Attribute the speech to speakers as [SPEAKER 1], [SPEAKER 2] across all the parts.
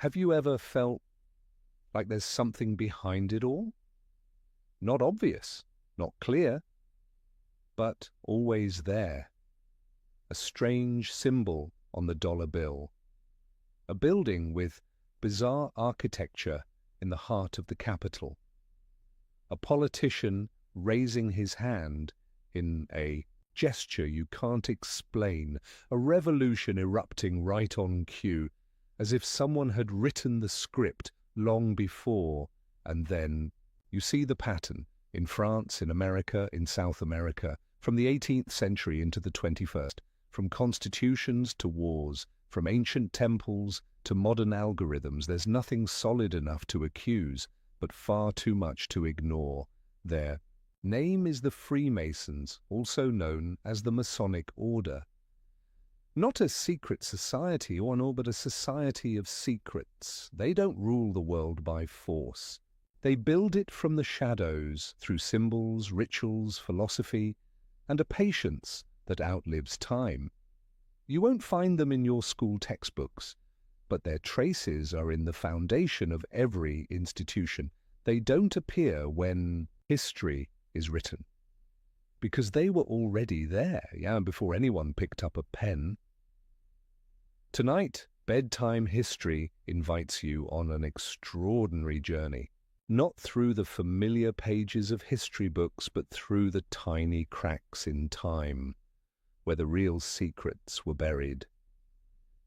[SPEAKER 1] Have you ever felt like there's something behind it all? Not obvious, not clear, but always there. A strange symbol on the dollar bill. A building with bizarre architecture in the heart of the capital. A politician raising his hand in a gesture you can't explain. A revolution erupting right on cue, as if someone had written the script long before, and then you see the pattern in France, in America, in South America, from the 18th century into the 21st, from constitutions to wars, from ancient temples to modern algorithms. There's nothing solid enough to accuse, but far too much to ignore. Their name is the Freemasons, also known as the Masonic Order. Not a secret society or no, but a society of secrets. They don't rule the world by force. They build it from the shadows through symbols, rituals, philosophy, and a patience that outlives time. You won't find them in your school textbooks, but their traces are in the foundation of every institution. They don't appear when history is written, because they were already there, before anyone picked up a pen. Tonight, Bedtime History invites you on an extraordinary journey, not through the familiar pages of history books, but through the tiny cracks in time, where the real secrets were buried.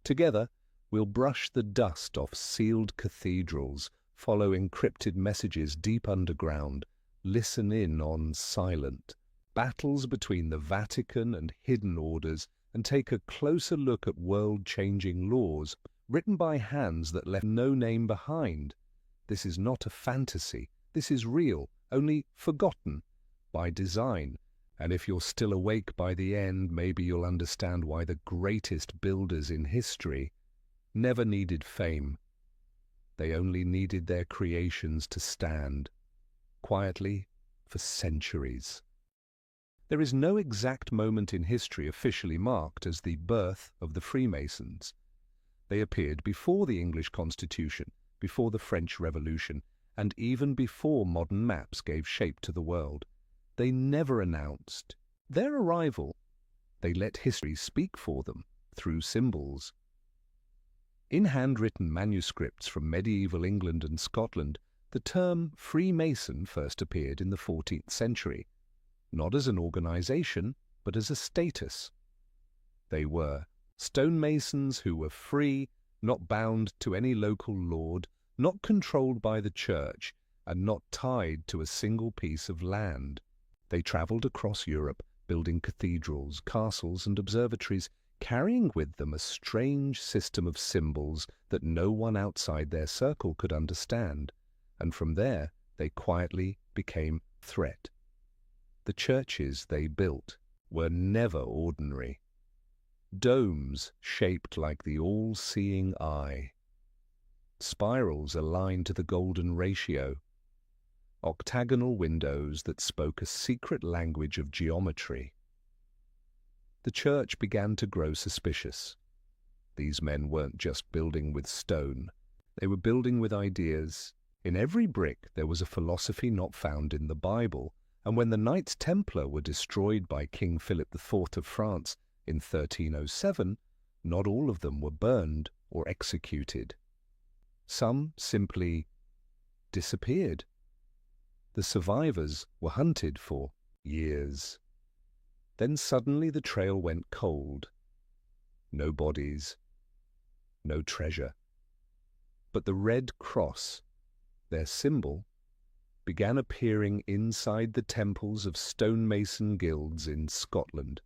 [SPEAKER 1] Together, we'll brush the dust off sealed cathedrals, follow encrypted messages deep underground, listen in on silent battles between the Vatican and hidden orders, and take a closer look at world-changing laws written by hands that left no name behind. This is not a fantasy. This is real, only forgotten by design. And if you're still awake by the end, maybe you'll understand why the greatest builders in history never needed fame. They only needed their creations to stand quietly for centuries. There is no exact moment in history officially marked as the birth of the Freemasons. They appeared before the English Constitution, before the French Revolution, and even before modern maps gave shape to the world. They never announced their arrival. They let history speak for them through symbols. In handwritten manuscripts from medieval England and Scotland, the term Freemason first appeared in the 14th century, not as an organization, but as a status. They were stonemasons who were free, not bound to any local lord, not controlled by the church, and not tied to a single piece of land. They traveled across Europe, building cathedrals, castles, and observatories, carrying with them a strange system of symbols that no one outside their circle could understand, and from there they quietly became a threat. The churches they built were never ordinary. Domes shaped like the all-seeing eye, spirals aligned to the golden ratio, octagonal windows that spoke a secret language of geometry. The church began to grow suspicious. These men weren't just building with stone. They were building with ideas. In every brick there was a philosophy not found in the Bible, and when the Knights Templar were destroyed by King Philip IV of France in 1307, not all of them were burned or executed. Some simply disappeared. The survivors were hunted for years. Then suddenly the trail went cold. No bodies, no treasure. But the Red Cross, their symbol, began appearing inside the temples of stonemason guilds in Scotland.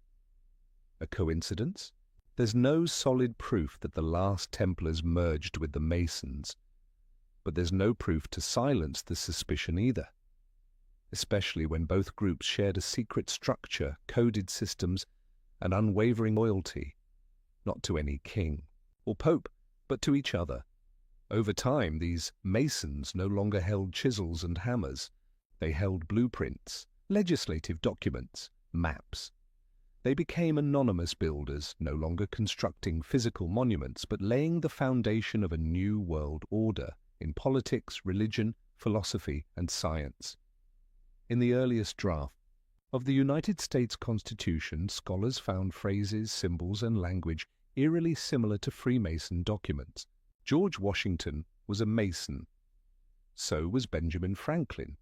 [SPEAKER 1] A coincidence? There's no solid proof that the last Templars merged with the Masons, but there's no proof to silence the suspicion either, especially when both groups shared a secret structure, coded systems, and unwavering loyalty, not to any king or pope, but to each other. Over time, these Masons no longer held chisels and hammers. They held blueprints, legislative documents, maps. They became anonymous builders, no longer constructing physical monuments, but laying the foundation of a new world order in politics, religion, philosophy, and science. In the earliest draft of the United States Constitution, scholars found phrases, symbols, and language eerily similar to Freemason documents. George Washington was a Mason. So was Benjamin Franklin.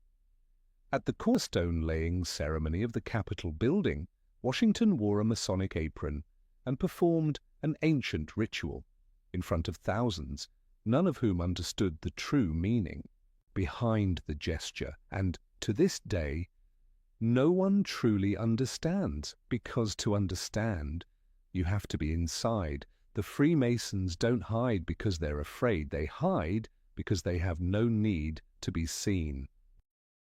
[SPEAKER 1] At the cornerstone-laying ceremony of the Capitol building, Washington wore a Masonic apron and performed an ancient ritual in front of thousands, none of whom understood the true meaning behind the gesture. And to this day, no one truly understands, because to understand, you have to be inside. The Freemasons don't hide because they're afraid. They hide because they have no need to be seen.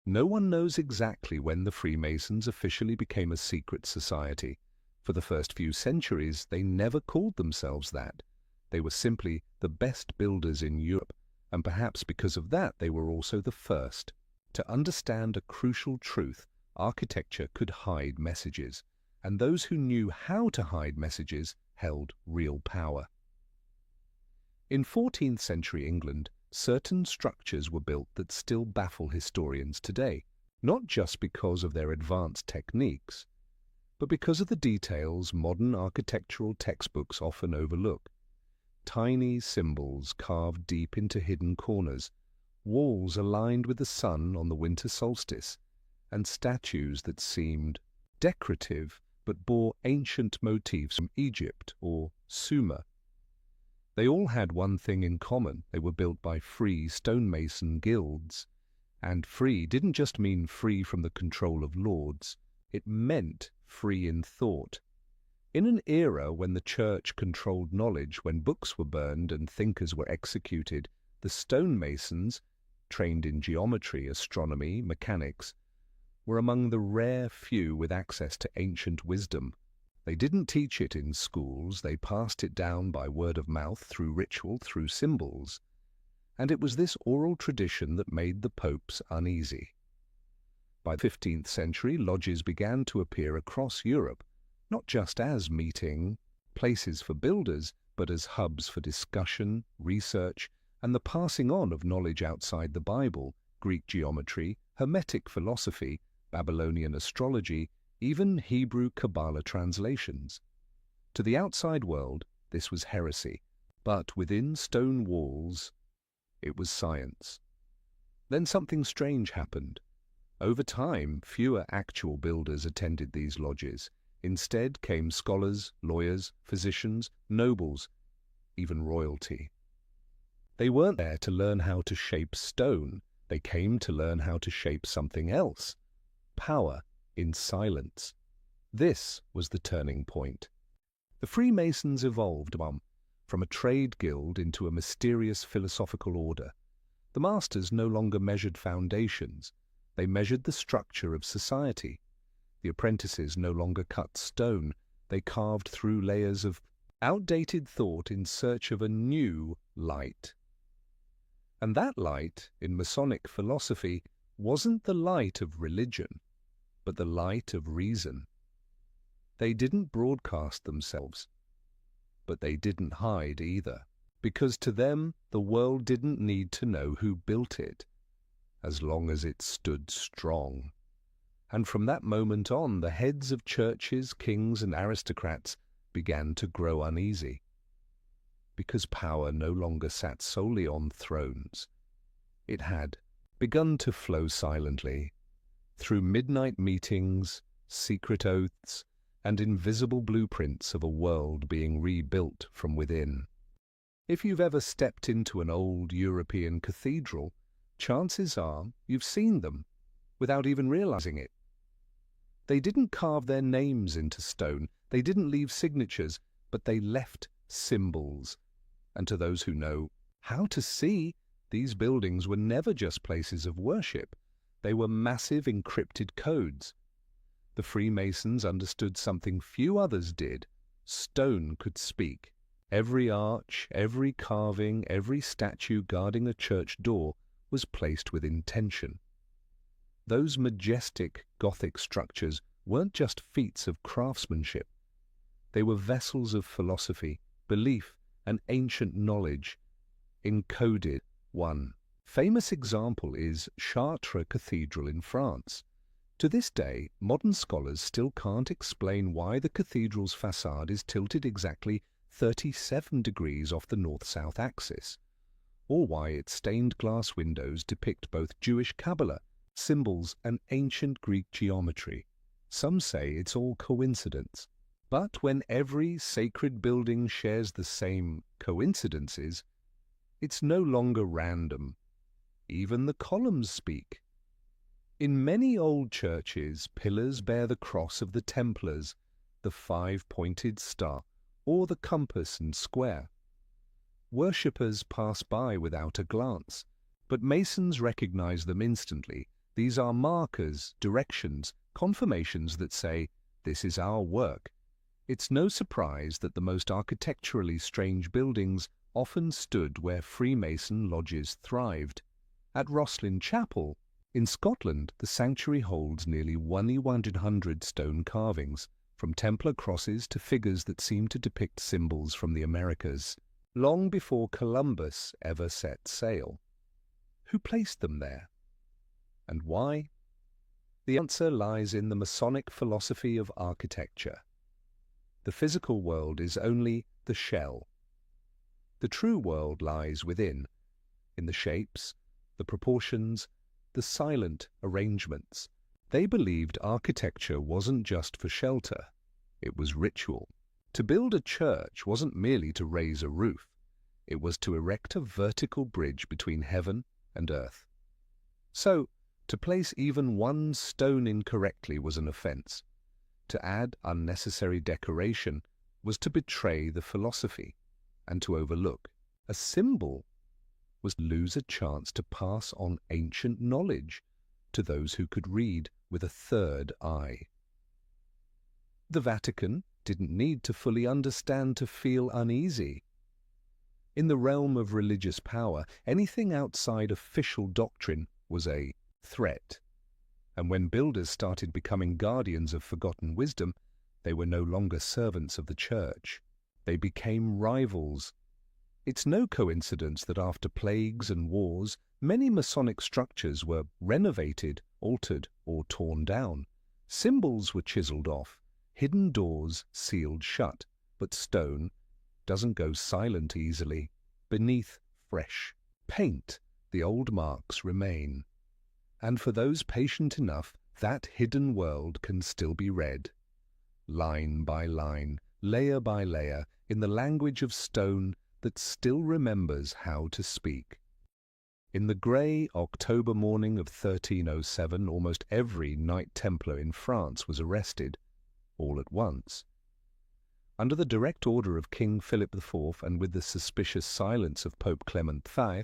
[SPEAKER 1] No one knows exactly when the Freemasons officially became a secret society. For the first few centuries, they never called themselves that. They were simply the best builders in Europe, and perhaps because of that they were also the first to understand a crucial truth: architecture could hide messages, and those who knew how to hide messages held real power. In 14th century England, certain structures were built that still baffle historians today, not just because of their advanced techniques, but because of the details modern architectural textbooks often overlook. Tiny symbols carved deep into hidden corners, walls aligned with the sun on the winter solstice, and statues that seemed decorative but bore ancient motifs from Egypt or Sumer. They all had one thing in common: they were built by free stonemason guilds. And free didn't just mean free from the control of lords, it meant free in thought. In an era when the church controlled knowledge, when books were burned and thinkers were executed, the stonemasons, trained in geometry, astronomy, mechanics, were among the rare few with access to ancient wisdom. They didn't teach it in schools, they passed it down by word of mouth, through ritual, through symbols. And it was this oral tradition that made the popes uneasy. By the 15th century, lodges began to appear across Europe, not just as meeting places for builders, but as hubs for discussion, research, and the passing on of knowledge outside the Bible: Greek geometry, Hermetic philosophy, Babylonian astrology, even Hebrew Kabbalah translations. To the outside world, this was heresy, but within stone walls, it was science. Then something strange happened. Over time, fewer actual builders attended these lodges. Instead came scholars, lawyers, physicians, nobles, even royalty. They weren't there to learn how to shape stone. They came to learn how to shape something else: power in silence. This was the turning point. The Freemasons evolved from a trade guild into a mysterious philosophical order. The masters no longer measured foundations, they measured the structure of society. The apprentices no longer cut stone, they carved through layers of outdated thought in search of a new light. And that light, in Masonic philosophy, wasn't the light of religion, but the light of reason. They didn't broadcast themselves, but they didn't hide either, because to them the world didn't need to know who built it, as long as it stood strong. And from that moment on, the heads of churches, kings, and aristocrats began to grow uneasy, because power no longer sat solely on thrones. It had begun to flow silently, through midnight meetings, secret oaths, and invisible blueprints of a world being rebuilt from within. If you've ever stepped into an old European cathedral, chances are you've seen them without even realizing it. They didn't carve their names into stone, they didn't leave signatures, but they left symbols. And to those who know how to see, these buildings were never just places of worship. They were massive encrypted codes. The Freemasons understood something few others did. Stone could speak. Every arch, every carving, every statue guarding a church door was placed with intention. Those majestic Gothic structures weren't just feats of craftsmanship. They were vessels of philosophy, belief, and ancient knowledge, encoded. One famous example is Chartres Cathedral in France. To this day, modern scholars still can't explain why the cathedral's facade is tilted exactly 37 degrees off the north-south axis, or why its stained glass windows depict both Jewish Kabbalah, symbols, and ancient Greek geometry. Some say it's all coincidence. But when every sacred building shares the same coincidences, it's no longer random. Even the columns speak. In many old churches, pillars bear the cross of the Templars, the five-pointed star, or the compass and square. Worshippers pass by without a glance, but Masons recognize them instantly. These are markers, directions, confirmations that say, "This is our work." It's no surprise that the most architecturally strange buildings often stood where Freemason lodges thrived. At Rosslyn Chapel, in Scotland, the sanctuary holds nearly 100 stone carvings, from Templar crosses to figures that seem to depict symbols from the Americas, long before Columbus ever set sail. Who placed them there? And why? The answer lies in the Masonic philosophy of architecture. The physical world is only the shell. The true world lies within, in the shapes, the proportions, the silent arrangements. They believed architecture wasn't just for shelter, it was ritual. To build a church wasn't merely to raise a roof, it was to erect a vertical bridge between heaven and earth. So, to place even one stone incorrectly was an offense. To add unnecessary decoration was to betray the philosophy, and to overlook a symbol was to lose a chance to pass on ancient knowledge to those who could read with a third eye. The Vatican didn't need to fully understand to feel uneasy. In the realm of religious power, anything outside official doctrine was a threat. And when builders started becoming guardians of forgotten wisdom, they were no longer servants of the church. They became rivals. It's no coincidence that after plagues and wars, many Masonic structures were renovated, altered, or torn down. Symbols were chiseled off, hidden doors sealed shut, but stone doesn't go silent easily. Beneath fresh paint, the old marks remain. And for those patient enough, that hidden world can still be read, line by line, layer by layer, in the language of stone that still remembers how to speak. In the grey October morning of 1307, almost every Knight Templar in France was arrested, all at once. Under the direct order of King Philip IV and with the suspicious silence of Pope Clement V,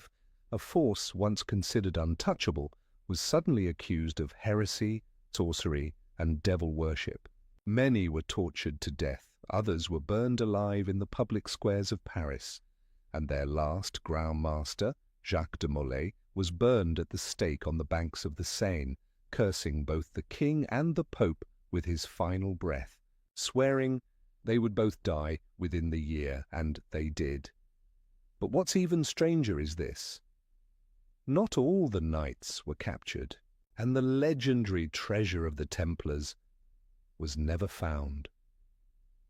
[SPEAKER 1] a force once considered untouchable was suddenly accused of heresy, sorcery, and devil worship. Many were tortured to death, others were burned alive in the public squares of Paris, and their last Grand Master, Jacques de Molay, was burned at the stake on the banks of the Seine, cursing both the king and the pope with his final breath, swearing they would both die within the year, and they did. But what's even stranger is this. Not all the knights were captured, and the legendary treasure of the Templars was never found.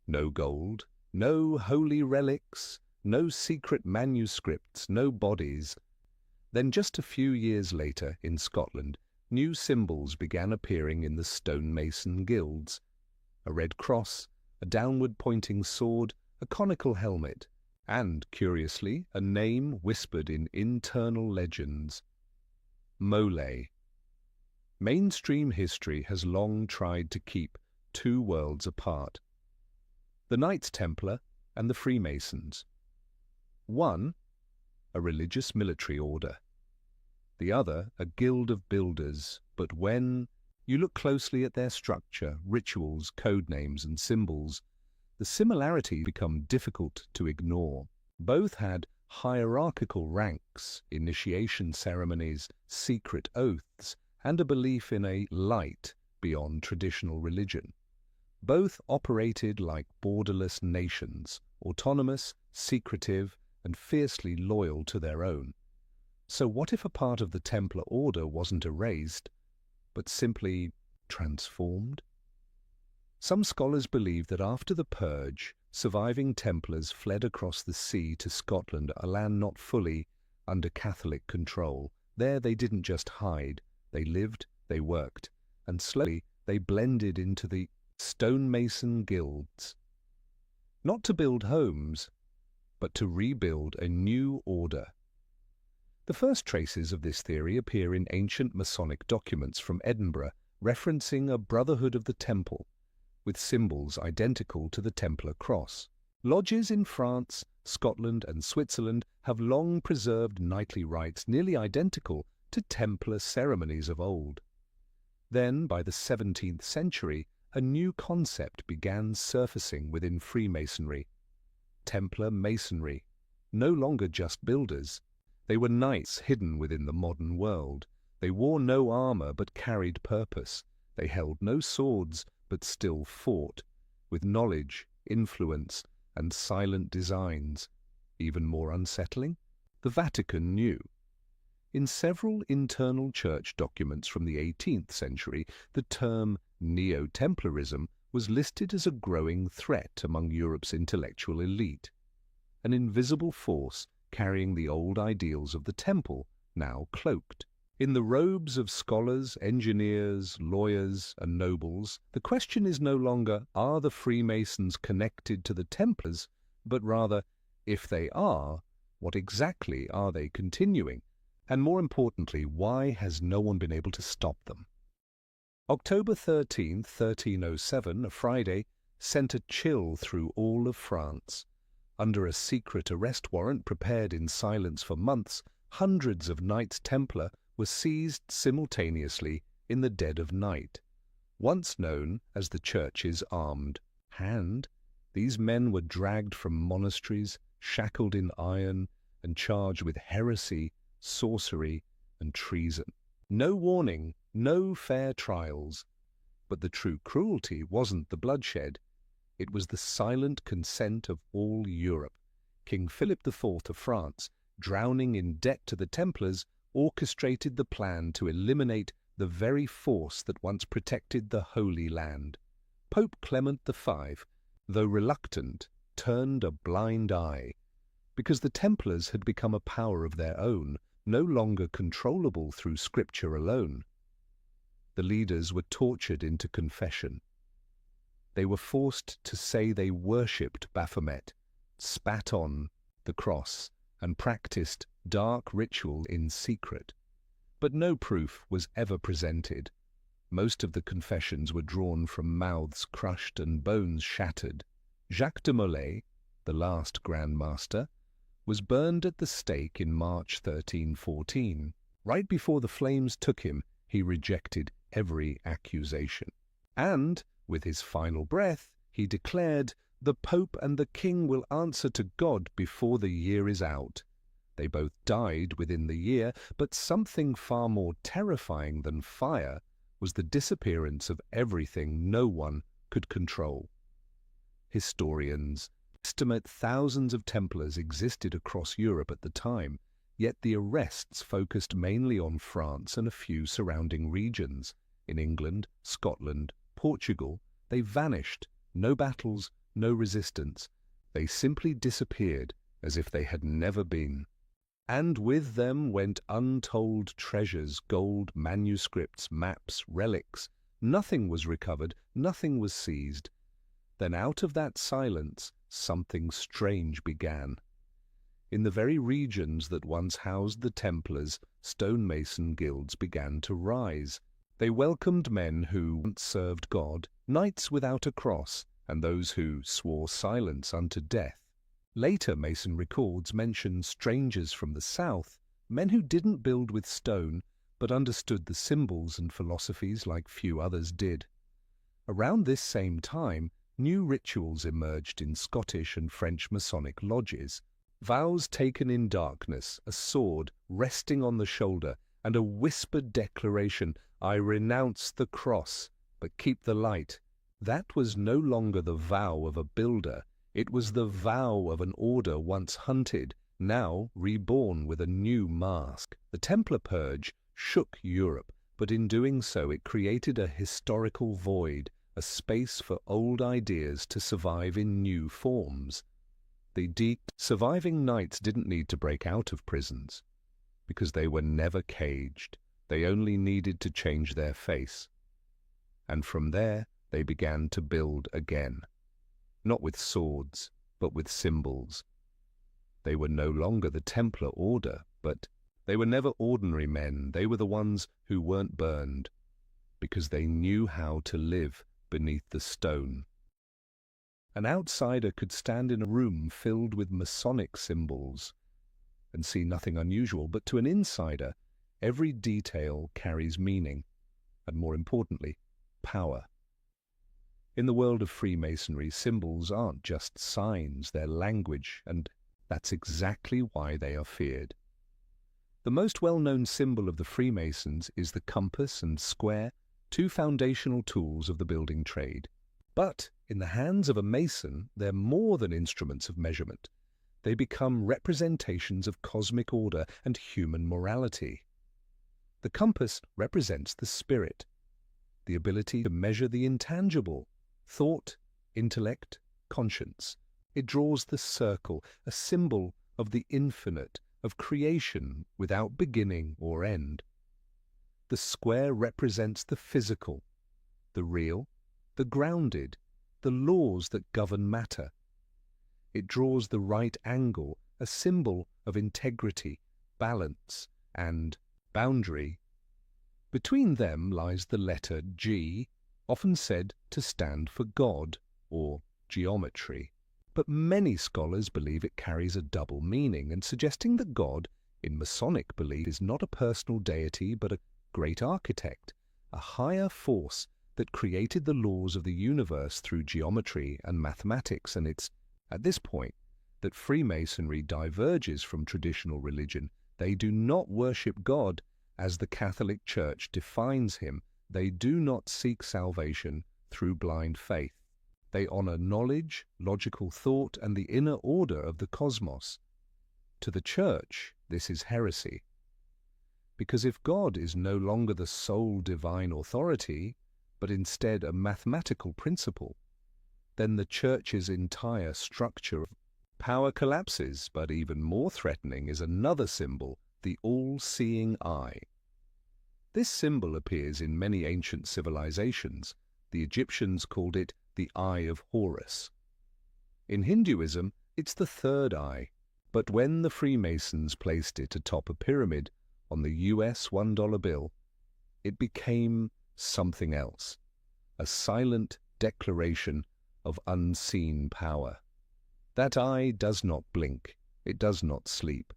[SPEAKER 1] No gold, no holy relics, no secret manuscripts, no bodies. Then just a few years later, in Scotland, new symbols began appearing in the stonemason guilds. A red cross, a downward-pointing sword, a conical helmet, and, curiously, a name whispered in internal legends. Molay. Mainstream history has long tried to keep two worlds apart. The Knights Templar and the Freemasons. One, a religious military order. The other, a guild of builders. But when you look closely at their structure, rituals, code names, and symbols, the similarities become difficult to ignore. Both had hierarchical ranks, initiation ceremonies, secret oaths, and a belief in a light beyond traditional religion. Both operated like borderless nations, autonomous, secretive, and fiercely loyal to their own. So what if a part of the Templar order wasn't erased, but simply transformed? Some scholars believe that after the Purge, surviving Templars fled across the sea to Scotland, a land not fully under Catholic control. There they didn't just hide, they lived, they worked, and slowly they blended into the stonemason guilds. Not to build homes, but to rebuild a new order. The first traces of this theory appear in ancient Masonic documents from Edinburgh, referencing a Brotherhood of the Temple, with symbols identical to the Templar cross. Lodges in France, Scotland, and Switzerland have long preserved knightly rites nearly identical to Templar ceremonies of old. Then, by the 17th century, a new concept began surfacing within Freemasonry: Templar masonry. No longer just builders. They were knights hidden within the modern world. They wore no armor but carried purpose. They held no swords but still fought, with knowledge, influence, and silent designs. Even more unsettling, the Vatican knew. In several internal church documents from the 18th century, the term Neo-Templarism was listed as a growing threat among Europe's intellectual elite, an invisible force carrying the old ideals of the temple, now cloaked. In the robes of scholars, engineers, lawyers, and nobles, the question is no longer, are the Freemasons connected to the Templars, but rather, if they are, what exactly are they continuing? And more importantly, why has no one been able to stop them? October 13, 1307, a Friday, sent a chill through all of France. Under a secret arrest warrant prepared in silence for months, hundreds of Knights Templar were seized simultaneously in the dead of night. Once known as the Church's armed hand, these men were dragged from monasteries, shackled in iron, and charged with heresy, sorcery, and treason. No warning, no fair trials. But the true cruelty wasn't the bloodshed. It was the silent consent of all Europe. King Philip IV of France, drowning in debt to the Templars, orchestrated the plan to eliminate the very force that once protected the Holy Land. Pope Clement V, though reluctant, turned a blind eye, because the Templars had become a power of their own, no longer controllable through scripture alone. The leaders were tortured into confession. They were forced to say they worshipped Baphomet, spat on the cross, and practiced dark rituals in secret. But no proof was ever presented. Most of the confessions were drawn from mouths crushed and bones shattered. Jacques de Molay, the last Grand Master, was burned at the stake in March 1314. Right before the flames took him, he rejected every accusation. And, with his final breath, he declared, "The Pope and the King will answer to God before the year is out." They both died within the year, but something far more terrifying than fire was the disappearance of everything no one could control. Historians estimate thousands of Templars existed across Europe at the time, yet the arrests focused mainly on France and a few surrounding regions. In England, Scotland, Portugal, they vanished. No battles, no resistance. They simply disappeared as if they had never been. And with them went untold treasures, gold, manuscripts, maps, relics. Nothing was recovered, nothing was seized. Then out of that silence, something strange began. In the very regions that once housed the Templars, stonemason guilds began to rise. They welcomed men who once served God, knights without a cross, and those who swore silence unto death. Later Mason records mention strangers from the south, men who didn't build with stone, but understood the symbols and philosophies like few others did. Around this same time, new rituals emerged in Scottish and French Masonic lodges. Vows taken in darkness, a sword resting on the shoulder, and a whispered declaration, "I renounce the cross," but keep the light. That was no longer the vow of a builder. It was the vow of an order once hunted, now reborn with a new mask. The Templar Purge shook Europe, but in doing so it created a historical void, a space for old ideas to survive in new forms. The surviving knights didn't need to break out of prisons, because they were never caged. They only needed to change their face. And from there they began to build again, not with swords, but with symbols. They were no longer the Templar order, but they were never ordinary men. They were the ones who weren't burned, because they knew how to live beneath the stone. An outsider could stand in a room filled with Masonic symbols and see nothing unusual, but to an insider, every detail carries meaning, and more importantly, power. In the world of Freemasonry, symbols aren't just signs, they're language, and that's exactly why they are feared. The most well-known symbol of the Freemasons is the compass and square, two foundational tools of the building trade. But in the hands of a Mason, they're more than instruments of measurement. They become representations of cosmic order and human morality. The compass represents the spirit, the ability to measure the intangible, thought, intellect, conscience. It draws the circle, a symbol of the infinite, of creation without beginning or end. The square represents the physical, the real, the grounded, the laws that govern matter. It draws the right angle, a symbol of integrity, balance, and boundary. Between them lies the letter G, often said to stand for God or geometry. But many scholars believe it carries a double meaning, and suggesting that God, in Masonic belief, is not a personal deity but a great architect, a higher force that created the laws of the universe through geometry and mathematics. And it's at this point that Freemasonry diverges from traditional religion. They do not worship God as the Catholic Church defines him. They do not seek salvation through blind faith. They honor knowledge, logical thought, and the inner order of the cosmos. To the Church, this is heresy. Because if God is no longer the sole divine authority, but instead a mathematical principle, then the Church's entire structure of power collapses. But even more threatening is another symbol, the all-seeing eye. This symbol appears in many ancient civilizations. The Egyptians called it the Eye of Horus. In Hinduism, it's the third eye. But when the Freemasons placed it atop a pyramid on the US $1 bill, it became something else, a silent declaration of unseen power. That eye does not blink, it does not sleep.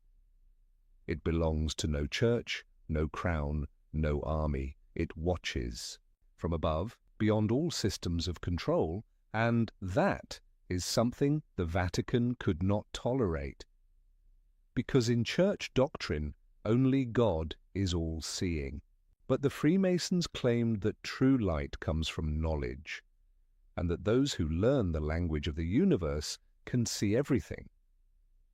[SPEAKER 1] It belongs to no church, no crown, no army. It watches from above, beyond all systems of control, and that is something the Vatican could not tolerate. Because in church doctrine, only God is all-seeing. But the Freemasons claimed that true light comes from knowledge, and that those who learn the language of the universe can see everything.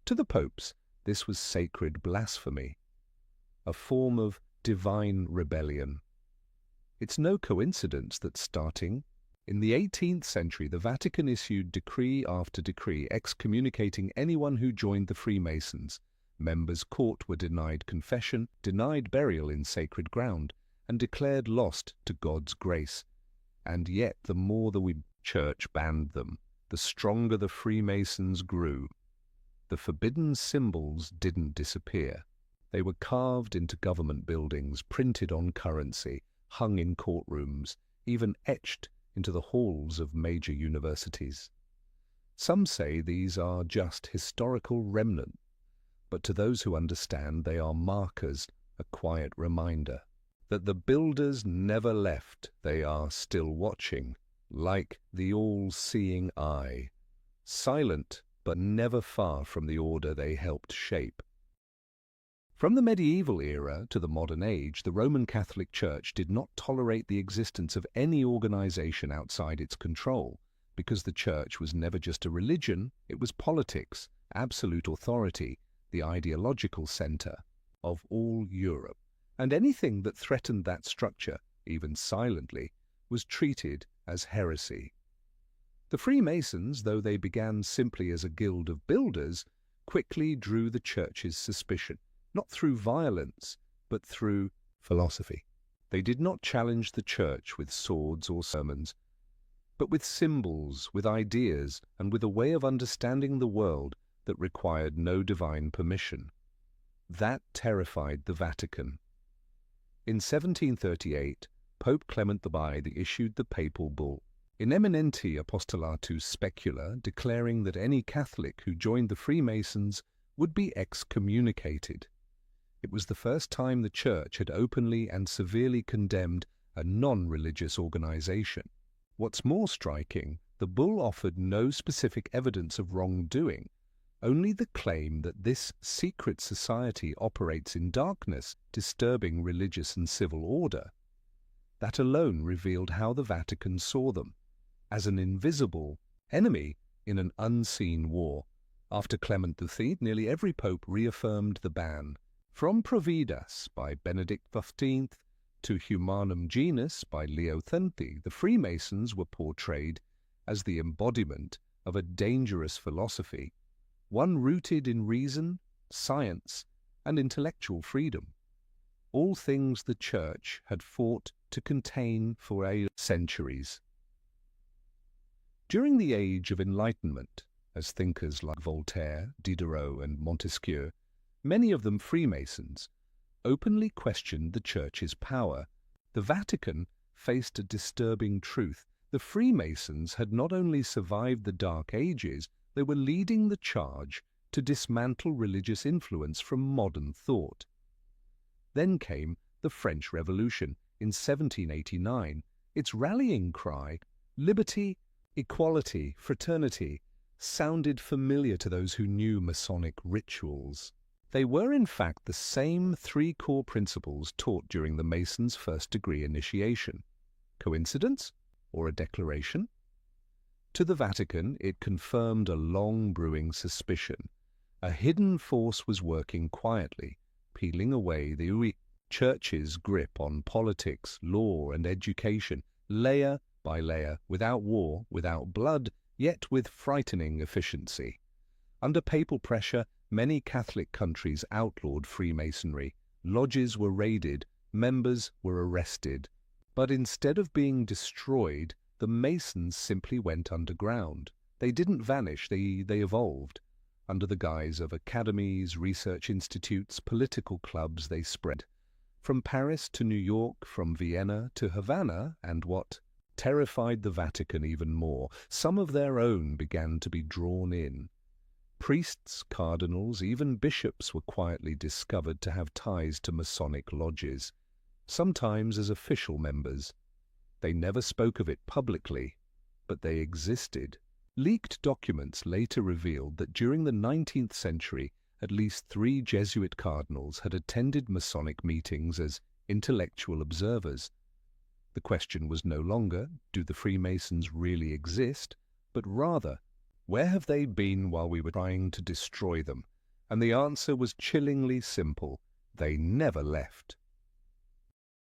[SPEAKER 1] To the popes, this was sacred blasphemy, a form of divine rebellion. It's no coincidence that starting in the 18th century, the Vatican issued decree after decree excommunicating anyone who joined the Freemasons. Members caught were denied confession, denied burial in sacred ground, and declared lost to God's grace. And yet the more the Church banned them, the stronger the Freemasons grew. The forbidden symbols didn't disappear. They were carved into government buildings, printed on currency, hung in courtrooms, even etched into the halls of major universities. Some say these are just historical remnants, but to those who understand, they are markers, a quiet reminder that the builders never left. They are still watching, like the all-seeing eye, silent but never far from the order they helped shape. From the medieval era to the modern age, the Roman Catholic Church did not tolerate the existence of any organization outside its control, because the Church was never just a religion, it was politics, absolute authority, the ideological center of all Europe. And anything that threatened that structure, even silently, was treated as heresy. The Freemasons, though they began simply as a guild of builders, quickly drew the Church's suspicion, not through violence, but through philosophy. They did not challenge the Church with swords or sermons, but with symbols, with ideas, and with a way of understanding the world that required no divine permission. That terrified the Vatican. In 1738, Pope Clement VI issued the papal bull, In Eminenti Apostolatus Specula, declaring that any Catholic who joined the Freemasons would be excommunicated. It was the first time the Church had openly and severely condemned a non-religious organization. What's more striking, the bull offered no specific evidence of wrongdoing, only the claim that this secret society operates in darkness, disturbing religious and civil order. That alone revealed how the Vatican saw them, as an invisible enemy in an unseen war. After Clement III, nearly every pope reaffirmed the ban. From Providas by Benedict XV to Humanum Genus by Leo X, the Freemasons were portrayed as the embodiment of a dangerous philosophy, one rooted in reason, science, and intellectual freedom, all things the Church had fought to contain for centuries. During the Age of Enlightenment, as thinkers like Voltaire, Diderot, and Montesquieu, many of them Freemasons, openly questioned the Church's power. The Vatican faced a disturbing truth. The Freemasons had not only survived the Dark Ages, they were leading the charge to dismantle religious influence from modern thought. Then came the French Revolution in 1789. Its rallying cry, liberty, equality, fraternity, sounded familiar to those who knew Masonic rituals. They were in fact the same three core principles taught during the Masons' first-degree initiation. Coincidence or a declaration? To the Vatican, it confirmed a long-brewing suspicion. A hidden force was working quietly, peeling away the Church's grip on politics, law, and education, layer by layer, without war, without blood, yet with frightening efficiency. Under papal pressure, many Catholic countries outlawed Freemasonry. Lodges were raided, members were arrested. But instead of being destroyed, the Masons simply went underground. They didn't vanish, they evolved. Under the guise of academies, research institutes, political clubs, they spread. From Paris to New York, from Vienna to Havana, and what terrified the Vatican even more, some of their own began to be drawn in. Priests, cardinals, even bishops were quietly discovered to have ties to Masonic lodges, sometimes as official members. They never spoke of it publicly, but they existed. Leaked documents later revealed that during the 19th century, at least 3 Jesuit cardinals had attended Masonic meetings as intellectual observers. The question was no longer, do the Freemasons really exist, but rather, where have they been while we were trying to destroy them? And the answer was chillingly simple. They never left.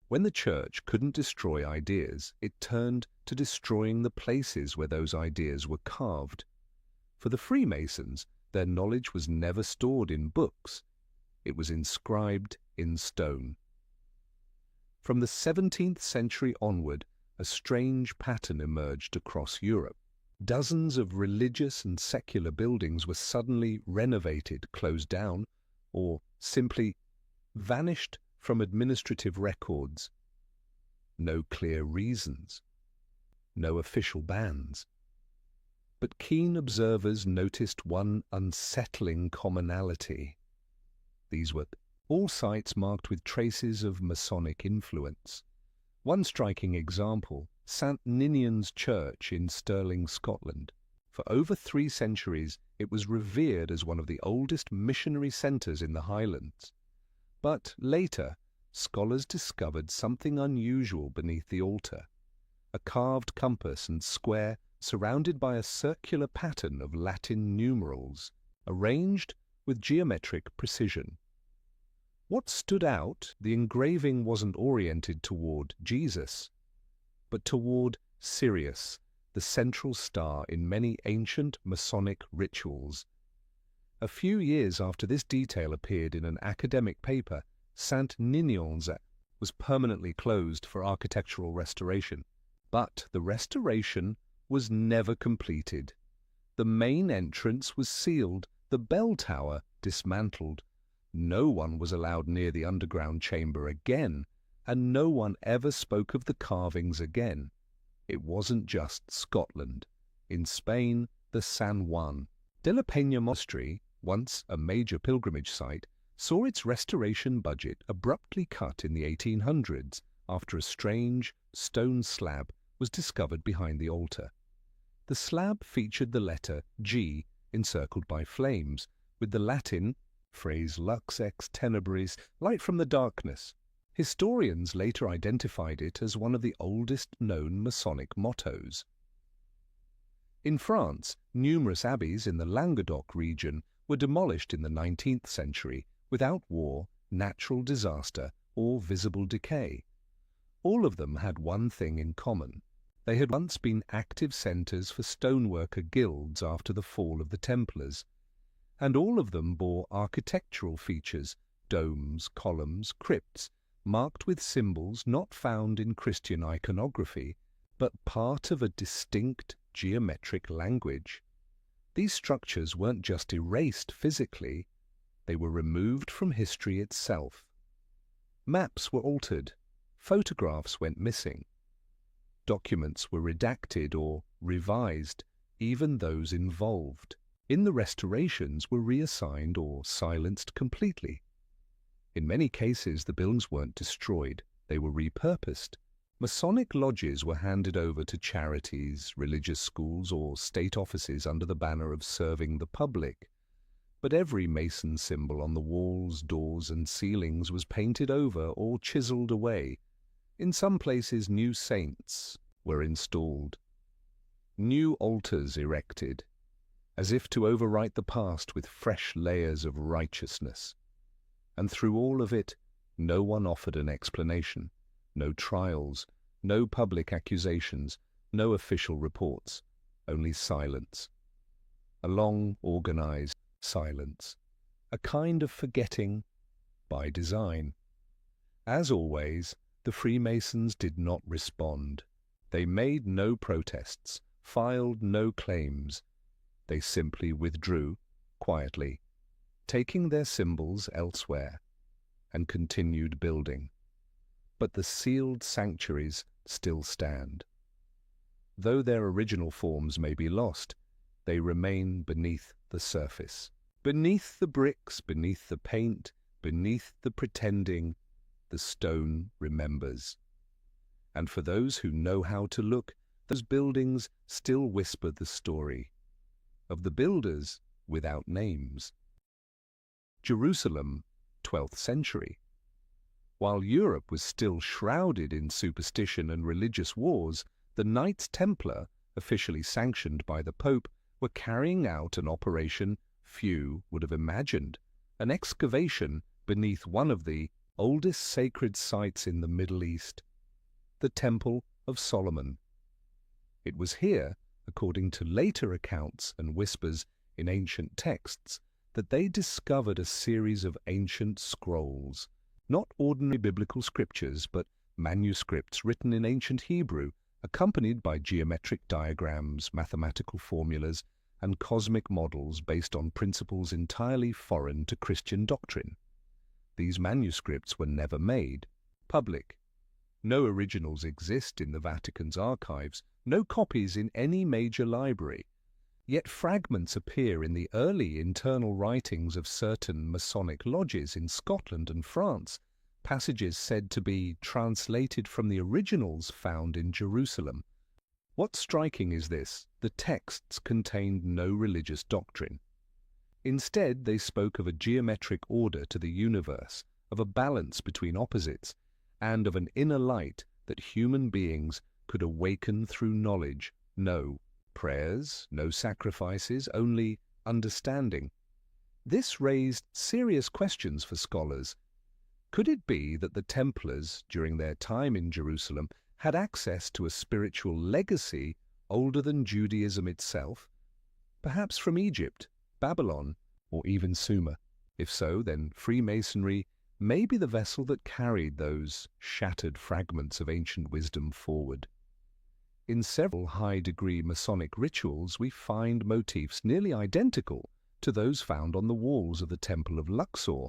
[SPEAKER 1] When the Church couldn't destroy ideas, it turned to destroying the places where those ideas were carved. For the Freemasons, their knowledge was never stored in books. It was inscribed in stone. From the 17th century onward, a strange pattern emerged across Europe. Dozens of religious and secular buildings were suddenly renovated, closed down, or simply vanished from administrative records. No clear reasons, no official bans. But keen observers noticed one unsettling commonality. These were all sites marked with traces of Masonic influence. One striking example, St. Ninian's Church in Stirling, Scotland. For over 3 centuries, it was revered as one of the oldest missionary centres in the Highlands. But later, scholars discovered something unusual beneath the altar: a carved compass and square surrounded by a circular pattern of Latin numerals, arranged with geometric precision. What stood out, the engraving wasn't oriented toward Jesus, but toward Sirius, the central star in many ancient Masonic rituals. A few years after this detail appeared in an academic paper, Saint-Nignon's was permanently closed for architectural restoration. But the restoration was never completed. The main entrance was sealed, the bell tower dismantled. No one was allowed near the underground chamber again, and no one ever spoke of the carvings again. It wasn't just Scotland. In Spain, the San Juan de la Peña Monastery, once a major pilgrimage site, saw its restoration budget abruptly cut in the 1800s after a strange stone slab was discovered behind the altar. The slab featured the letter G encircled by flames, with the Latin phrase lux ex tenebris, light from the darkness. Historians later identified it as one of the oldest known Masonic mottos. In France, numerous abbeys in the Languedoc region were demolished in the 19th century without war, natural disaster, or visible decay. All of them had one thing in common: they had once been active centres for stoneworker guilds after the fall of the Templars, and all of them bore architectural features, domes, columns, crypts, marked with symbols not found in Christian iconography, but part of a distinct geometric language. These structures weren't just erased physically, they were removed from history itself. Maps were altered, photographs went missing, documents were redacted or revised, even those involved in the restorations were reassigned or silenced completely. In many cases, the buildings weren't destroyed, they were repurposed. Masonic lodges were handed over to charities, religious schools, or state offices under the banner of serving the public. But every Mason symbol on the walls, doors, and ceilings was painted over or chiseled away. In some places, new saints were installed, new altars erected, as if to overwrite the past with fresh layers of righteousness. And through all of it, no one offered an explanation, no trials, no public accusations, no official reports, only silence. A long, organized silence, a kind of forgetting by design. As always, the Freemasons did not respond. They made no protests, filed no claims. They simply withdrew, quietly, taking their symbols elsewhere, and continued building. But the sealed sanctuaries still stand. Though their original forms may be lost, they remain beneath the surface. Beneath the bricks, beneath the paint, beneath the pretending, the stone remembers. And for those who know how to look, those buildings still whisper the story of the builders without names. Jerusalem, 12th century. While Europe was still shrouded in superstition and religious wars, the Knights Templar, officially sanctioned by the Pope, were carrying out an operation few would have imagined, an excavation beneath one of the oldest sacred sites in the Middle East, the Temple of Solomon. It was here, according to later accounts and whispers in ancient texts, that they discovered a series of ancient scrolls, not ordinary biblical scriptures, but manuscripts written in ancient Hebrew, accompanied by geometric diagrams, mathematical formulas, and cosmic models based on principles entirely foreign to Christian doctrine. These manuscripts were never made public. No originals exist in the Vatican's archives, no copies in any major library. Yet fragments appear in the early internal writings of certain Masonic lodges in Scotland and France, passages said to be translated from the originals found in Jerusalem. What's striking is this: the texts contained no religious doctrine. Instead, they spoke of a geometric order to the universe, of a balance between opposites, and of an inner light that human beings could awaken through knowledge. No prayers, no sacrifices, only understanding. This raised serious questions for scholars. Could it be that the Templars, during their time in Jerusalem, had access to a spiritual legacy older than Judaism itself? Perhaps from Egypt, Babylon, or even Sumer. If so, then Freemasonry may be the vessel that carried those shattered fragments of ancient wisdom forward. In several high-degree Masonic rituals, we find motifs nearly identical to those found on the walls of the Temple of Luxor,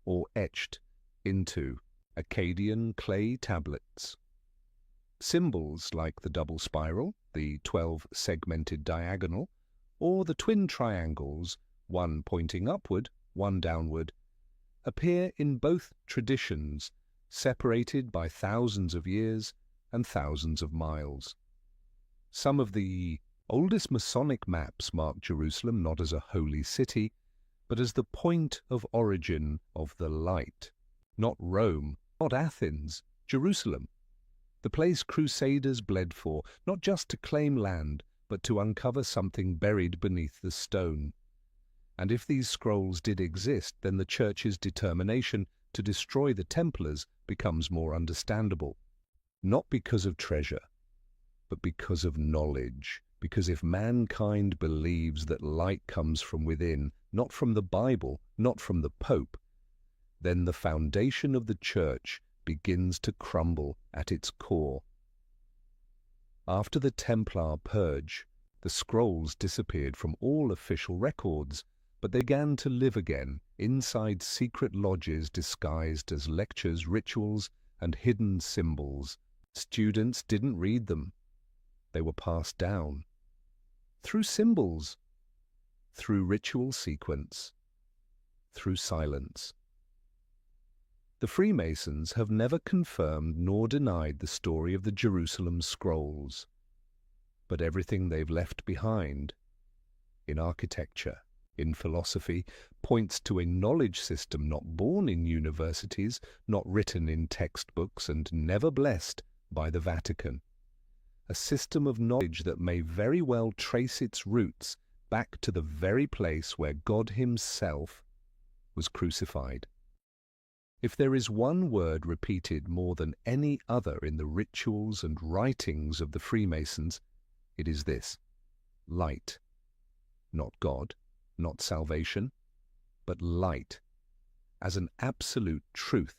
[SPEAKER 1] or etched into Akkadian clay tablets. Symbols like the double spiral, the 12-segmented diagonal, or the twin triangles, one pointing upward, one downward, appear in both traditions, separated by thousands of years and thousands of miles. Some of the oldest Masonic maps mark Jerusalem not as a holy city, but as the point of origin of the light. Not Rome, not Athens, Jerusalem. The place crusaders bled for, not just to claim land, but to uncover something buried beneath the stone. And if these scrolls did exist, then the Church's determination to destroy the Templars becomes more understandable. Not because of treasure, but because of knowledge. Because if mankind believes that light comes from within, not from the Bible, not from the Pope, then the foundation of the Church begins to crumble at its core. After the Templar purge, the scrolls disappeared from all official records, but they began to live again inside secret lodges disguised as lectures, rituals, and hidden symbols. Students didn't read them. They were passed down through symbols, through ritual sequence, through silence. The Freemasons have never confirmed nor denied the story of the Jerusalem scrolls, but everything they've left behind, in architecture, in philosophy, points to a knowledge system not born in universities, not written in textbooks, and never blessed by the Vatican. A system of knowledge that may very well trace its roots back to the very place where God Himself was crucified. If there is one word repeated more than any other in the rituals and writings of the Freemasons, it is this: light. Not God, not salvation, but light, as an absolute truth,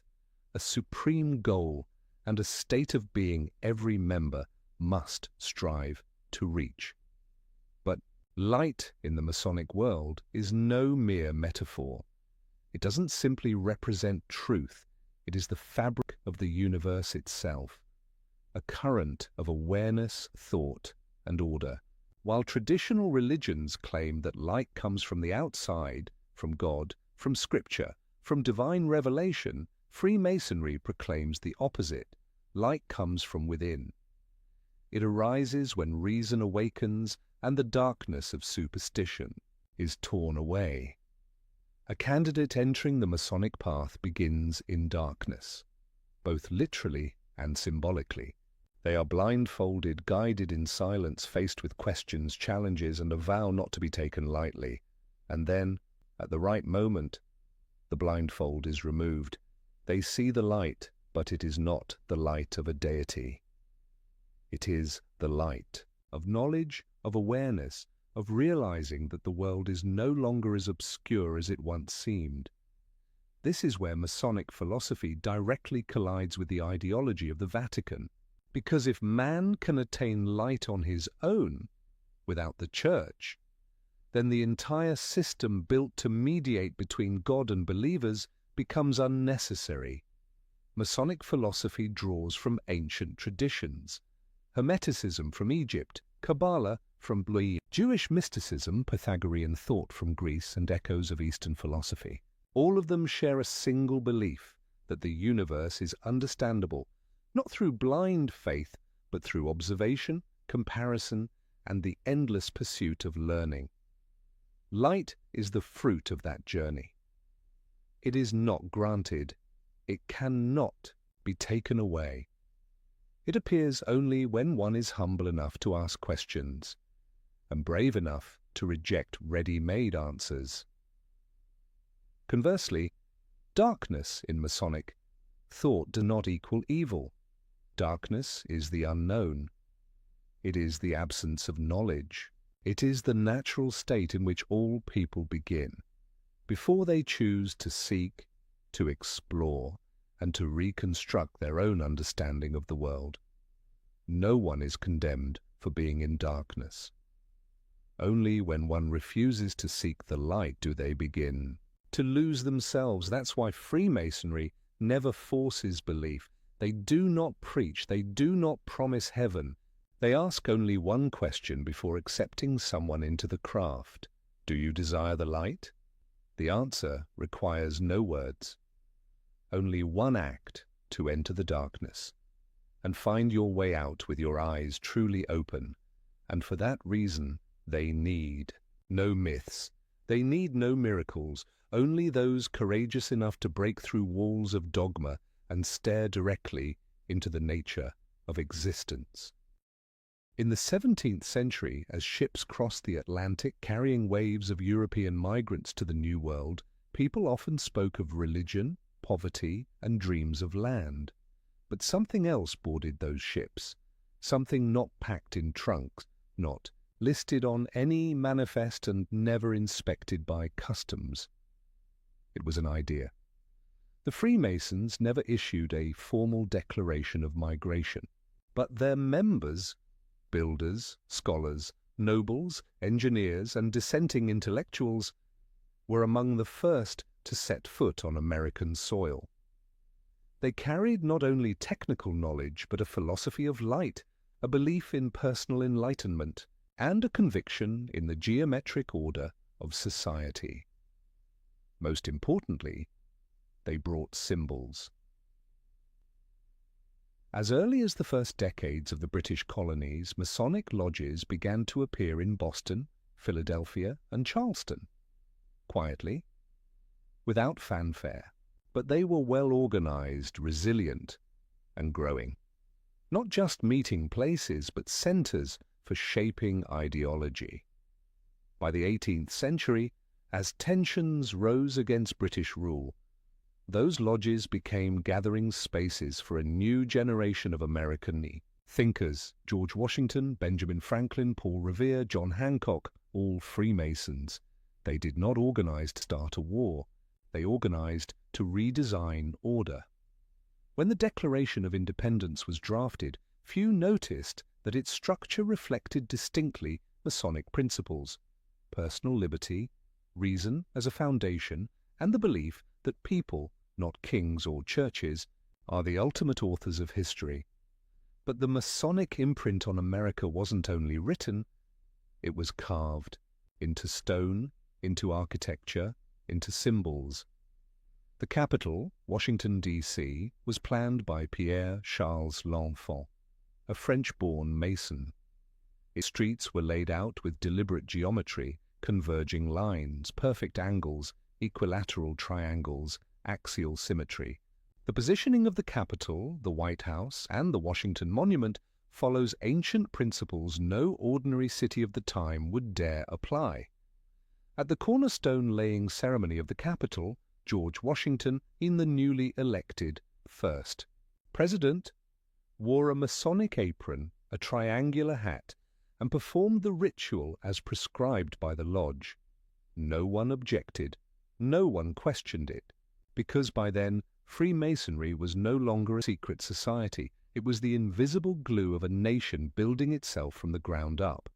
[SPEAKER 1] a supreme goal, and a state of being every member must strive to reach. But light in the Masonic world is no mere metaphor. It doesn't simply represent truth. It is the fabric of the universe itself, a current of awareness, thought, and order. While traditional religions claim that light comes from the outside, from God, from Scripture, from divine revelation, Freemasonry proclaims the opposite. Light comes from within. It arises when reason awakens and the darkness of superstition is torn away. A candidate entering the Masonic path begins in darkness, both literally and symbolically. They are blindfolded, guided in silence, faced with questions, challenges, and a vow not to be taken lightly. And then, at the right moment, the blindfold is removed. They see the light, but it is not the light of a deity. It is the light of knowledge, of awareness, of realizing that the world is no longer as obscure as it once seemed. This is where Masonic philosophy directly collides with the ideology of the Vatican, because if man can attain light on his own, without the Church, then the entire system built to mediate between God and believers becomes unnecessary. Masonic philosophy draws from ancient traditions, Hermeticism from Egypt, Kabbalah from Blue, Jewish mysticism, Pythagorean thought from Greece, and echoes of Eastern philosophy. All of them share a single belief that the universe is understandable, not through blind faith, but through observation, comparison, and the endless pursuit of learning. Light is the fruit of that journey. It is not granted, It cannot be taken away. It appears only when one is humble enough to ask questions and brave enough to reject ready-made answers. Conversely, darkness in Masonic thought does not equal evil. Darkness is the unknown. It is the absence of knowledge. It is the natural state in which all people begin, before they choose to seek, to explore, and to reconstruct their own understanding of the world. No one is condemned for being in darkness. Only when one refuses to seek the light do they begin to lose themselves. That's why Freemasonry never forces belief. They do not preach. They do not promise heaven. They ask only one question before accepting someone into the craft. Do you desire the light? The answer requires no words. Only one act to enter the darkness and find your way out with your eyes truly open. And for that reason, they need no myths. They need no miracles, only those courageous enough to break through walls of dogma and stare directly into the nature of existence. In the 17th century, as ships crossed the Atlantic carrying waves of European migrants to the New World, people often spoke of religion, poverty, and dreams of land. But something else boarded those ships, something not packed in trunks, not listed on any manifest and never inspected by customs. It was an idea. The Freemasons never issued a formal declaration of migration, but their members, builders, scholars, nobles, engineers, and dissenting intellectuals, were among the first to set foot on American soil. They carried not only technical knowledge, but a philosophy of light, a belief in personal enlightenment, and a conviction in the geometric order of society. Most importantly, they brought symbols. As early as the first decades of the British colonies, Masonic lodges began to appear in Boston, Philadelphia, and Charleston. Quietly, without fanfare, but they were well organized, resilient, and growing. Not just meeting places, but centers for shaping ideology. By the 18th century, as tensions rose against British rule, those lodges became gathering spaces for a new generation of American thinkers. George Washington, Benjamin Franklin, Paul Revere, John Hancock, all Freemasons. They did not organize to start a war. They organized to redesign order. When the Declaration of Independence was drafted, few noticed that its structure reflected distinctly Masonic principles: personal liberty, reason as a foundation, and the belief that people, not kings or churches, are the ultimate authors of history. But the Masonic imprint on America wasn't only written, it was carved into stone, into architecture, into symbols. The capital, Washington, D.C., was planned by Pierre Charles L'Enfant, a French-born Mason. Its streets were laid out with deliberate geometry, converging lines, perfect angles, equilateral triangles, axial symmetry. The positioning of the Capitol, the White House, and the Washington Monument follows ancient principles no ordinary city of the time would dare apply. At the cornerstone-laying ceremony of the Capitol, George Washington, in the newly elected first president, wore a Masonic apron, a triangular hat, and performed the ritual as prescribed by the lodge. No one objected, no one questioned it, because by then Freemasonry was no longer a secret society. It was the invisible glue of a nation building itself from the ground up.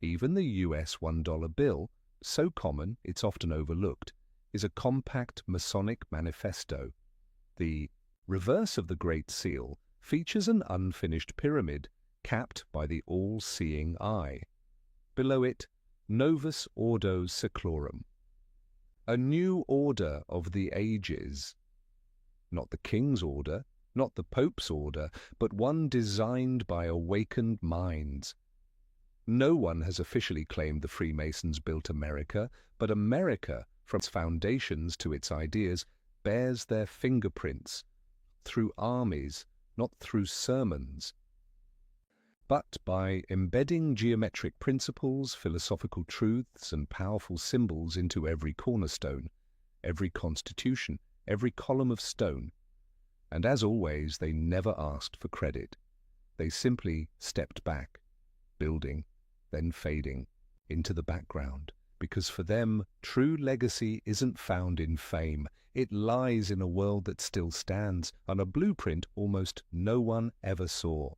[SPEAKER 1] Even the US $1 bill, so common it's often overlooked, is a compact Masonic manifesto. The reverse of the Great Seal features an unfinished pyramid capped by the all-seeing eye. Below it, Novus Ordo Seclorum, a new order of the ages. Not the King's order, not the Pope's order, but one designed by awakened minds. No one has officially claimed the Freemasons built America, but America, from its foundations to its ideas, bears their fingerprints through armies, not through sermons, but by embedding geometric principles, philosophical truths, and powerful symbols into every cornerstone, every constitution, every column of stone. And as always, they never asked for credit. They simply stepped back, building, then fading into the background, because for them, true legacy isn't found in fame. It lies in a world that still stands, on a blueprint almost no one ever saw.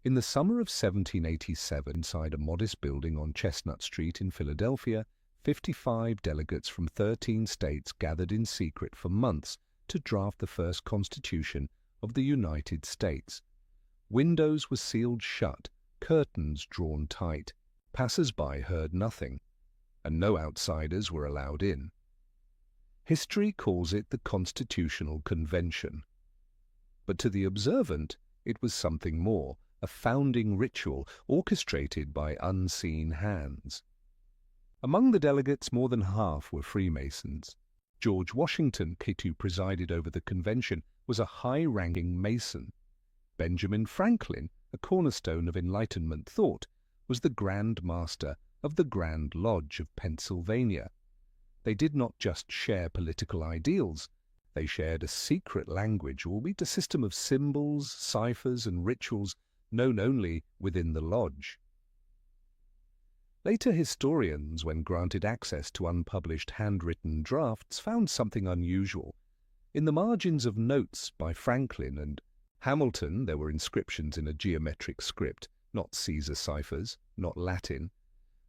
[SPEAKER 1] In the summer of 1787, inside a modest building on Chestnut Street in Philadelphia, 55 delegates from 13 states gathered in secret for months to draft the first Constitution of the United States. Windows were sealed shut, curtains drawn tight. Passers-by heard nothing, and no outsiders were allowed in. History calls it the Constitutional Convention. But to the observant, it was something more, a founding ritual orchestrated by unseen hands. Among the delegates, more than half were Freemasons. George Washington, who presided over the convention, was a high-ranking Mason. Benjamin Franklin, a cornerstone of Enlightenment thought, was the Grand Master of the Grand Lodge of Pennsylvania. They did not just share political ideals, they shared a secret language, albeit a system of symbols, ciphers, and rituals known only within the lodge. Later historians, when granted access to unpublished handwritten drafts, found something unusual. In the margins of notes by Franklin and Hamilton, there were inscriptions in a geometric script, not Caesar ciphers, not Latin,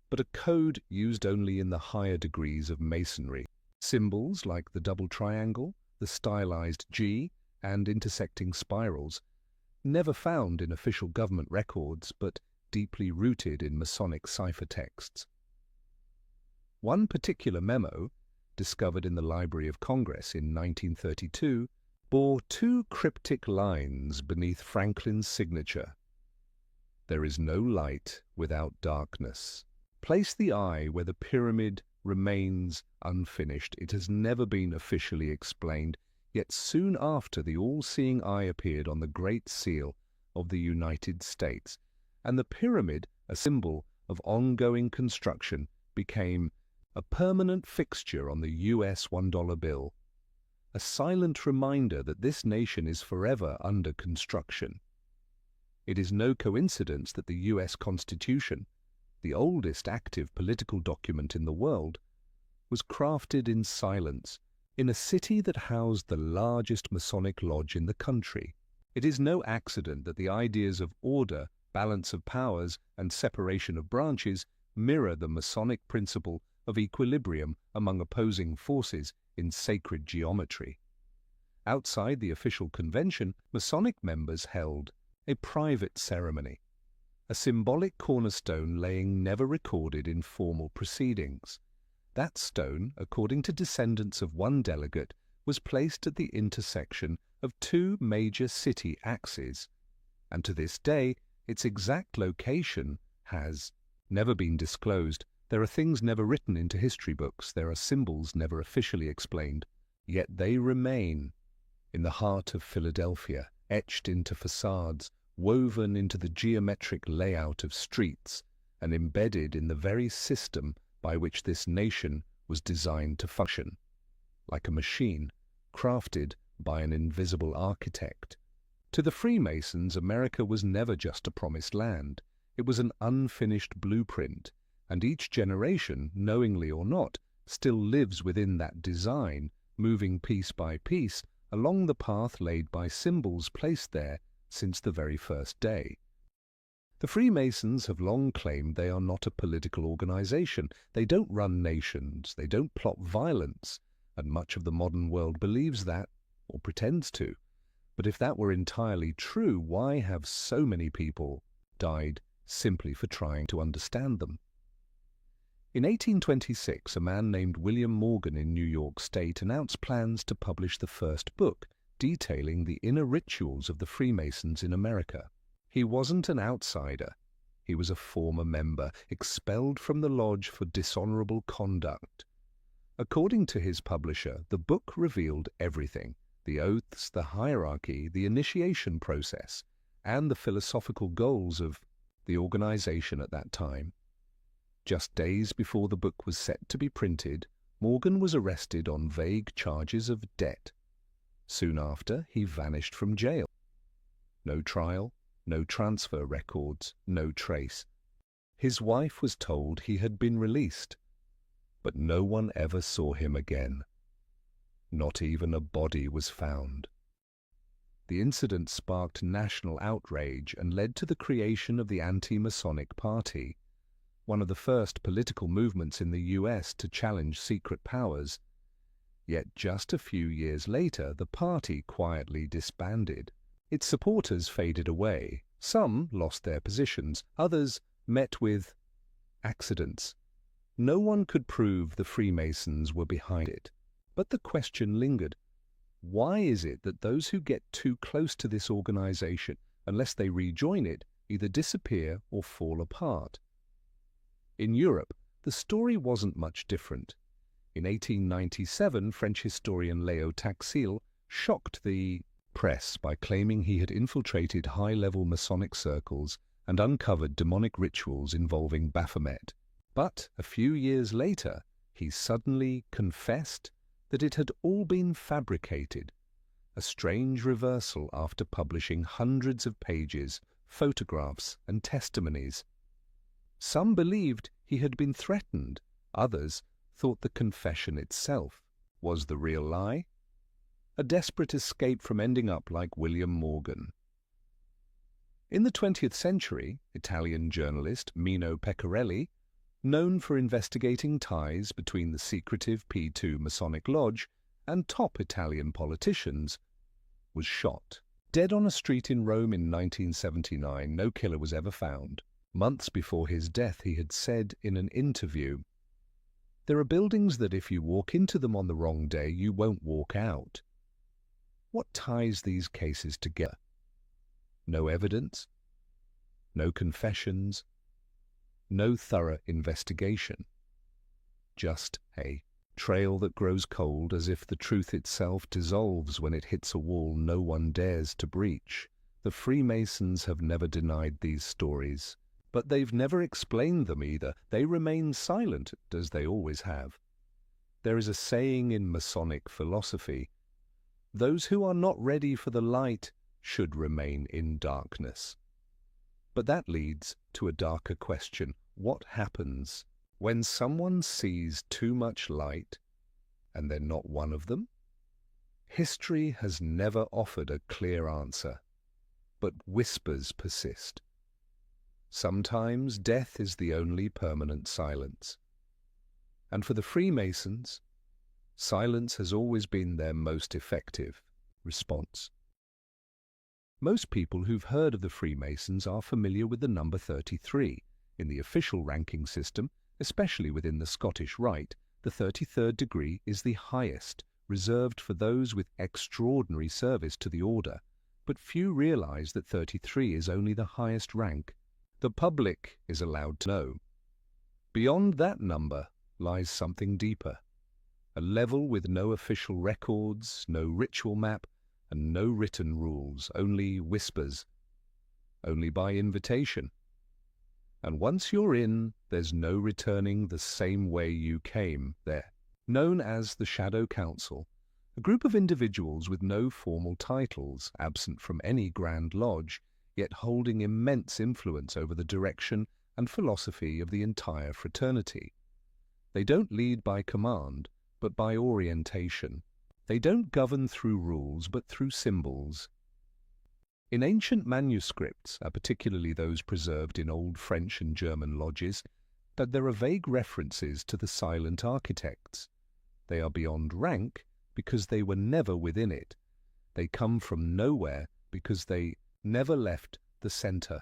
[SPEAKER 1] but a code used only in the higher degrees of Masonry. Symbols like the double triangle, the stylized G, and intersecting spirals, never found in official government records, but deeply rooted in Masonic cipher texts. One particular memo, discovered in the Library of Congress in 1932, bore two cryptic lines beneath Franklin's signature. "There is no light without darkness. Place the eye where the pyramid remains unfinished. It has never been officially explained, yet soon after the all-seeing eye appeared on the Great Seal of the United States, and the pyramid, a symbol of ongoing construction, became a permanent fixture on the U.S. $1 bill, a silent reminder that this nation is forever under construction. It is no coincidence that the U.S. Constitution, the oldest active political document in the world, was crafted in silence in a city that housed the largest Masonic lodge in the country. It is no accident that the ideas of order, balance of powers, and separation of branches mirror the Masonic principle of equilibrium among opposing forces in sacred geometry. Outside the official convention, Masonic members held a private ceremony, a symbolic cornerstone laying never recorded in formal proceedings. That stone, according to descendants of one delegate, was placed at the intersection of two major city axes, and to this day its exact location has never been disclosed. There are things never written into history books, there are symbols never officially explained, yet they remain in the heart of Philadelphia, etched into facades, woven into the geometric layout of streets, and embedded in the very system by which this nation was designed to function, like a machine crafted by an invisible architect. To the Freemasons, America was never just a promised land. It was an unfinished blueprint, and each generation, knowingly or not, still lives within that design, moving piece by piece along the path laid by symbols placed there since the very first day. The Freemasons have long claimed they are not a political organization. They don't run nations, they don't plot violence, and much of the modern world believes that, or pretends to. But if that were entirely true, why have so many people died simply for trying to understand them? In 1826, a man named William Morgan in New York State announced plans to publish the first book detailing the inner rituals of the Freemasons in America. He wasn't an outsider. He was a former member, expelled from the lodge for dishonorable conduct. According to his publisher, the book revealed everything: the oaths, the hierarchy, the initiation process, and the philosophical goals of the organization at that time. Just days before the book was set to be printed, Morgan was arrested on vague charges of debt. Soon after, he vanished from jail. No trial, no transfer records, no trace. His wife was told he had been released, but no one ever saw him again. Not even a body was found. The incident sparked national outrage and led to the creation of the Anti-Masonic Party, one of the first political movements in the US to challenge secret powers. Yet just a few years later, the party quietly disbanded. Its supporters faded away. Some lost their positions, others met with accidents. No one could prove the Freemasons were behind it. But the question lingered: why is it that those who get too close to this organization, unless they rejoin it, either disappear or fall apart? In Europe, the story wasn't much different. In 1897, French historian Léo Taxil shocked the press by claiming he had infiltrated high-level Masonic circles and uncovered demonic rituals involving Baphomet. But a few years later, he suddenly confessed that it had all been fabricated, a strange reversal after publishing hundreds of pages, photographs, and testimonies. Some believed he had been threatened, others thought the confession itself was the real lie, a desperate escape from ending up like William Morgan. In the 20th century, Italian journalist Mino Pecorelli, known for investigating ties between the secretive P2 Masonic Lodge and top Italian politicians, was shot. Dead on a street in Rome in 1979, no killer was ever found. Months before his death, he had said in an interview, "There are buildings that if you walk into them on the wrong day, you won't walk out." What ties these cases together? No evidence, no confessions, no thorough investigation. Just a trail that grows cold, as if the truth itself dissolves when it hits a wall no one dares to breach. The Freemasons have never denied these stories, but they've never explained them either. They remain silent, as they always have. There is a saying in Masonic philosophy: those who are not ready for the light should remain in darkness. But that leads to a darker question. What happens when someone sees too much light and they're not one of them? History has never offered a clear answer, but whispers persist. Sometimes death is the only permanent silence. And for the Freemasons, silence has always been their most effective response. Most people who've heard of the Freemasons are familiar with the number 33. In the official ranking system, especially within the Scottish Rite, the 33rd degree is the highest, reserved for those with extraordinary service to the order. But few realize that 33 is only the highest rank the public is allowed to know. Beyond that number lies something deeper, a level with no official records, no ritual map, and no written rules, only whispers, only by invitation. And once you're in, there's no returning the same way you came there. Known as the Shadow Council, a group of individuals with no formal titles, absent from any Grand Lodge, yet holding immense influence over the direction and philosophy of the entire fraternity. They don't lead by command, but by orientation. They don't govern through rules, but through symbols. In ancient manuscripts, particularly those preserved in Old French and German lodges, that there are vague references to the silent architects. They are beyond rank because they were never within it. They come from nowhere because they never left the center.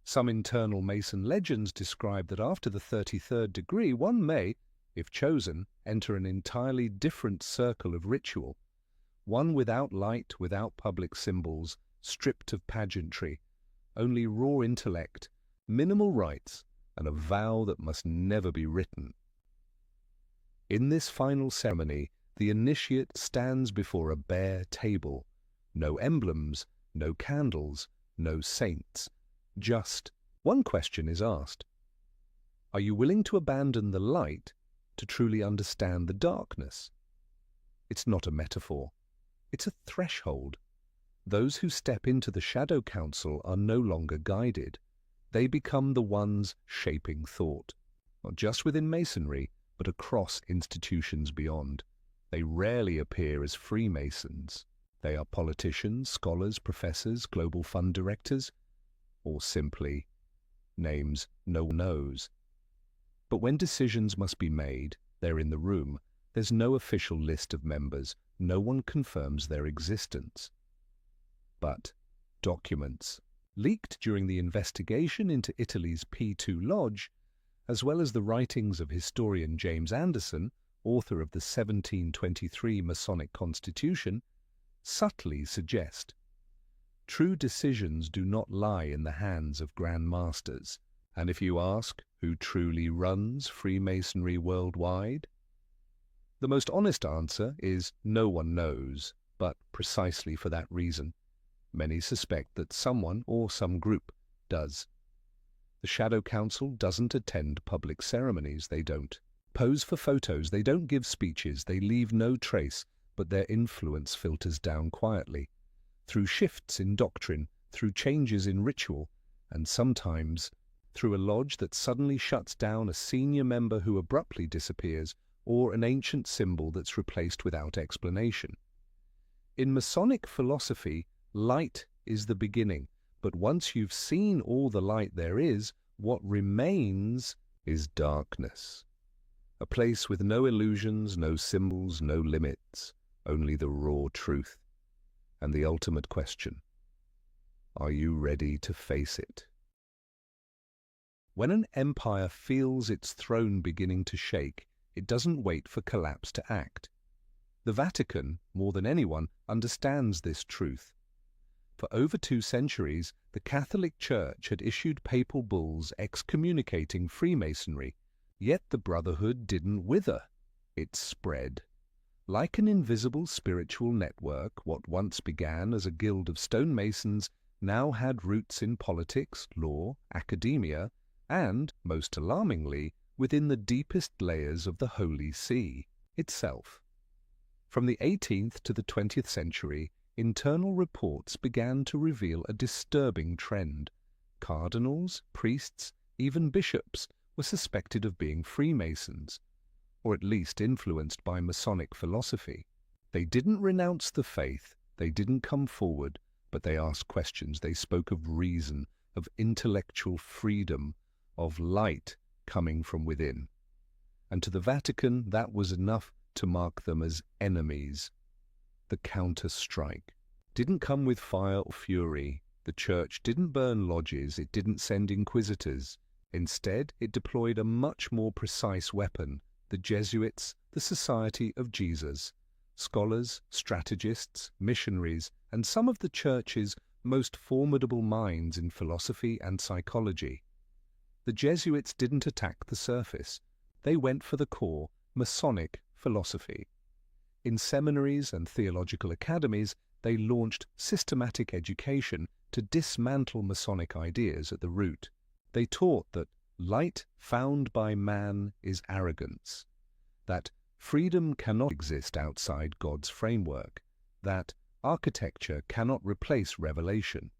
[SPEAKER 1] Some internal Mason legends describe that after the 33rd degree, one may, if chosen, enter an entirely different circle of ritual, one without light, without public symbols, stripped of pageantry, only raw intellect, minimal rites, and a vow that must never be written. In this final ceremony, the initiate stands before a bare table. No emblems, no candles, no saints. Just one question is asked. Are you willing to abandon the light to truly understand the darkness? It's not a metaphor. It's a threshold. Those who step into the shadow council are no longer guided. They become the ones shaping thought, not just within Masonry, but across institutions beyond. They rarely appear as Freemasons. They are politicians, scholars, professors, global fund directors, or simply names no one knows. But when decisions must be made, they're in the room. There's no official list of members. No one confirms their existence. But documents, leaked during the investigation into Italy's P2 Lodge, as well as the writings of historian James Anderson, author of the 1723 Masonic Constitution, subtly suggest true decisions do not lie in the hands of Grand Masters. And if you ask who truly runs Freemasonry worldwide, the most honest answer is no one knows, but precisely for that reason, many suspect that someone or some group does. The Shadow Council doesn't attend public ceremonies, they don't pose for photos, they don't give speeches, they leave no trace, but their influence filters down quietly, through shifts in doctrine, through changes in ritual, and sometimes through a lodge that suddenly shuts down a senior member who abruptly disappears, or an ancient symbol that's replaced without explanation. In Masonic philosophy, light is the beginning, but once you've seen all the light there is, what remains is darkness. A place with no illusions, no symbols, no limits, only the raw truth. And the ultimate question: are you ready to face it? When an empire feels its throne beginning to shake, it doesn't wait for collapse to act. The Vatican, more than anyone, understands this truth. For over 2 centuries, the Catholic Church had issued papal bulls excommunicating Freemasonry, yet the Brotherhood didn't wither. It spread. Like an invisible spiritual network, what once began as a guild of stonemasons now had roots in politics, law, academia, and, most alarmingly, within the deepest layers of the Holy See itself. From the 18th to the 20th century, internal reports began to reveal a disturbing trend. Cardinals, priests, even bishops were suspected of being Freemasons, or at least influenced by Masonic philosophy. They didn't renounce the faith, they didn't come forward, but they asked questions. They spoke of reason, of intellectual freedom, of light coming from within. And to the Vatican, that was enough to mark them as enemies. The counter-strike didn't come with fire or fury. The Church didn't burn lodges, it didn't send inquisitors. Instead, it deployed a much more precise weapon: the Jesuits, the Society of Jesus, scholars, strategists, missionaries, and some of the Church's most formidable minds in philosophy and psychology. The Jesuits didn't attack the surface. They went for the core, Masonic philosophy. In seminaries and theological academies, they launched systematic education to dismantle Masonic ideas at the root. They taught that light found by man is arrogance, that freedom cannot exist outside God's framework, that architecture cannot replace revelation.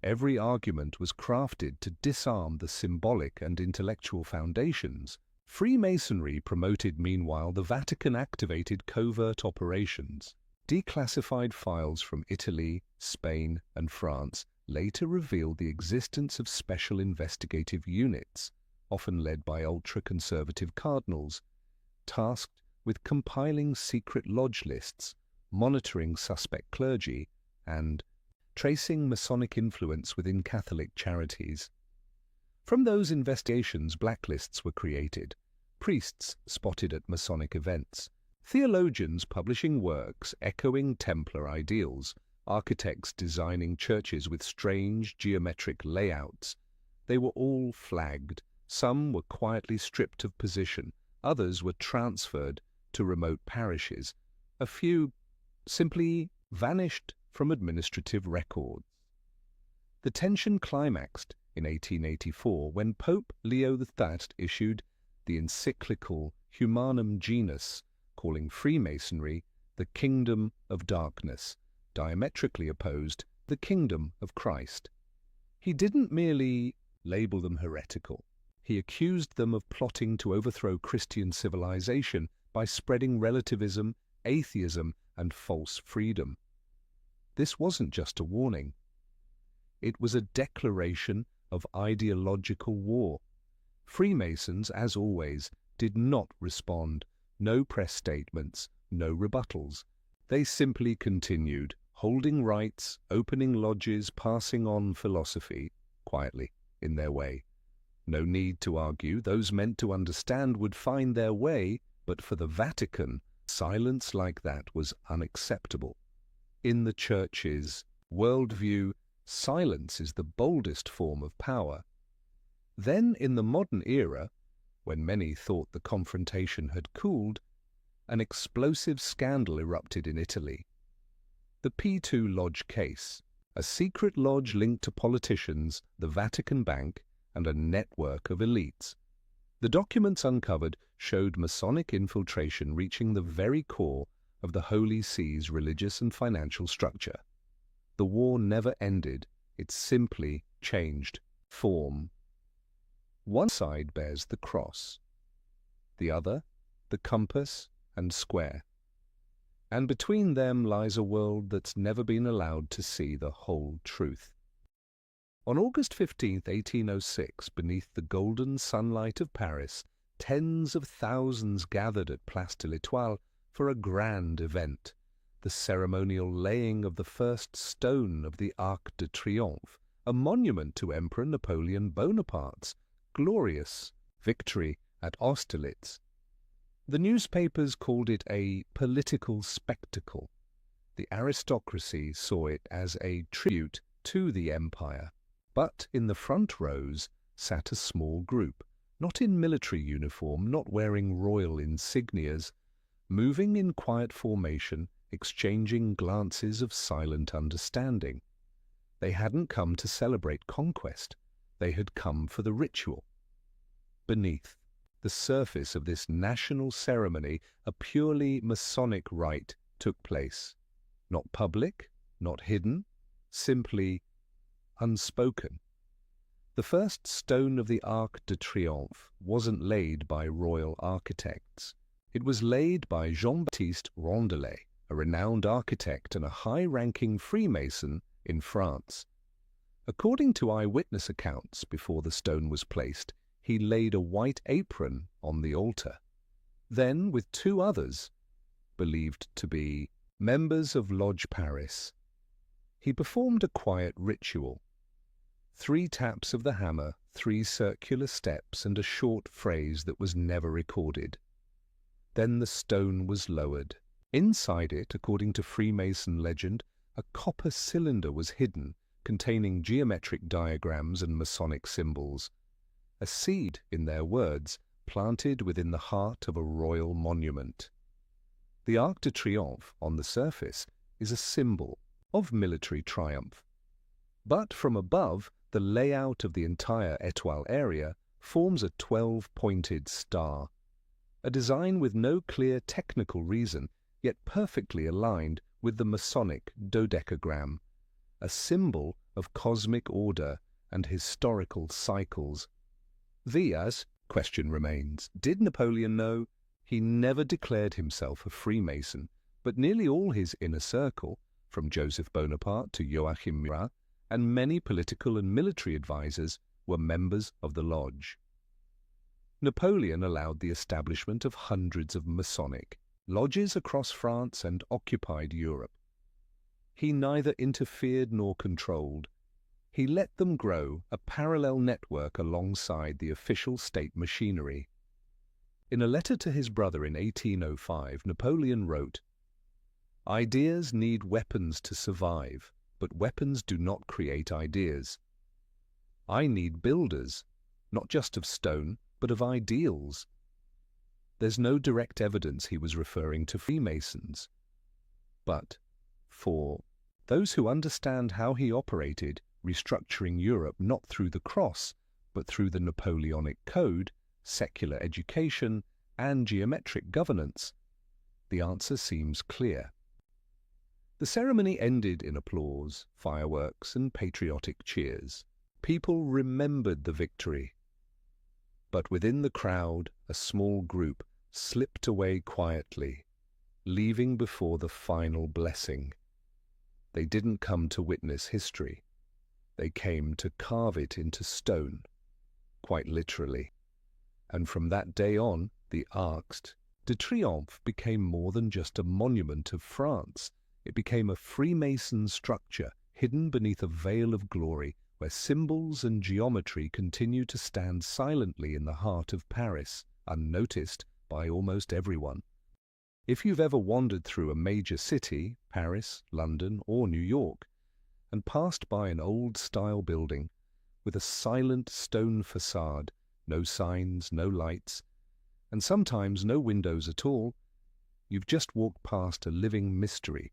[SPEAKER 1] Every argument was crafted to disarm the symbolic and intellectual foundations. Freemasonry promoted, meanwhile, the Vatican activated covert operations. Declassified files from Italy, Spain, and France later revealed the existence of special investigative units, often led by ultra-conservative cardinals, tasked with compiling secret lodge lists, monitoring suspect clergy, and tracing Masonic influence within Catholic charities. From those investigations, blacklists were created, priests spotted at Masonic events, theologians publishing works echoing Templar ideals, architects designing churches with strange geometric layouts. They were all flagged. Some were quietly stripped of position, Others were transferred to remote parishes. A few simply vanished from administrative records. The tension climaxed in 1884 when Pope Leo XIII issued the encyclical Humanum Genus, calling Freemasonry the kingdom of darkness, diametrically opposed to the kingdom of Christ. He didn't merely label them heretical. He accused them of plotting to overthrow Christian civilization by spreading relativism, atheism, and false freedom. This wasn't just a warning. It was a declaration of ideological war. Freemasons, as always, did not respond. No press statements, no rebuttals. They simply continued, holding rites, opening lodges, passing on philosophy, quietly, in their way. No need to argue. Those meant to understand would find their way, but for the Vatican, silence like that was unacceptable. In the Church's worldview, silence is the boldest form of power. Then, in the modern era, when many thought the confrontation had cooled, an explosive scandal erupted in Italy. The P2 Lodge case, a secret lodge linked to politicians, the Vatican Bank, and a network of elites. The documents uncovered showed Masonic infiltration reaching the very core of the Holy See's religious and financial structure. The war never ended, it simply changed form. One side bears the cross, the other the compass and square. And between them lies a world that's never been allowed to see the whole truth. On August 15, 1806, beneath the golden sunlight of Paris, tens of thousands gathered at Place de l'Étoile for a grand event, the ceremonial laying of the first stone of the Arc de Triomphe, a monument to Emperor Napoleon Bonaparte's glorious victory at Austerlitz. The newspapers called it a political spectacle. The aristocracy saw it as a tribute to the empire. But in the front rows sat a small group, not in military uniform, not wearing royal insignias, moving in quiet formation, exchanging glances of silent understanding. They hadn't come to celebrate conquest. They had come for the ritual. Beneath the surface of this national ceremony, a purely Masonic rite took place. Not public, not hidden, simply unspoken. The first stone of the Arc de Triomphe wasn't laid by royal architects. It was laid by Jean-Baptiste Rondelet, a renowned architect and a high-ranking Freemason in France. According to eyewitness accounts, before the stone was placed, he laid a white apron on the altar. Then, with two others, believed to be members of Lodge Paris, he performed a quiet ritual. 3 taps of the hammer, 3 circular steps, and a short phrase that was never recorded. Then the stone was lowered. Inside it, according to Freemason legend, a copper cylinder was hidden, containing geometric diagrams and Masonic symbols. A seed, in their words, planted within the heart of a royal monument. The Arc de Triomphe, on the surface, is a symbol of military triumph. But from above, the layout of the entire Étoile area forms a 12-pointed star, a design with no clear technical reason, yet perfectly aligned with the Masonic dodecagram, a symbol of cosmic order and historical cycles. Question remains, did Napoleon know? He never declared himself a Freemason, but nearly all his inner circle, from Joseph Bonaparte to Joachim Murat, and many political and military advisers, were members of the lodge. Napoleon allowed the establishment of hundreds of Masonic lodges across France and occupied Europe. He neither interfered nor controlled. He let them grow, a parallel network alongside the official state machinery. In a letter to his brother in 1805, Napoleon wrote, "Ideas need weapons to survive, but weapons do not create ideas. I need builders, not just of stone, but of ideals." There's no direct evidence he was referring to Freemasons. But for those who understand how he operated, restructuring Europe not through the cross, but through the Napoleonic Code, secular education, and geometric governance, the answer seems clear. The ceremony ended in applause, fireworks, and patriotic cheers. People remembered the victory. But within the crowd, a small group slipped away quietly, leaving before the final blessing. They didn't come to witness history. They came to carve it into stone, quite literally. And from that day on, the Arc de Triomphe became more than just a monument of France. It became a Freemason structure hidden beneath a veil of glory, where symbols and geometry continue to stand silently in the heart of Paris, unnoticed by almost everyone. If you've ever wandered through a major city, Paris, London, or New York, and passed by an old-style building with a silent stone facade, no signs, no lights, and sometimes no windows at all, you've just walked past a living mystery.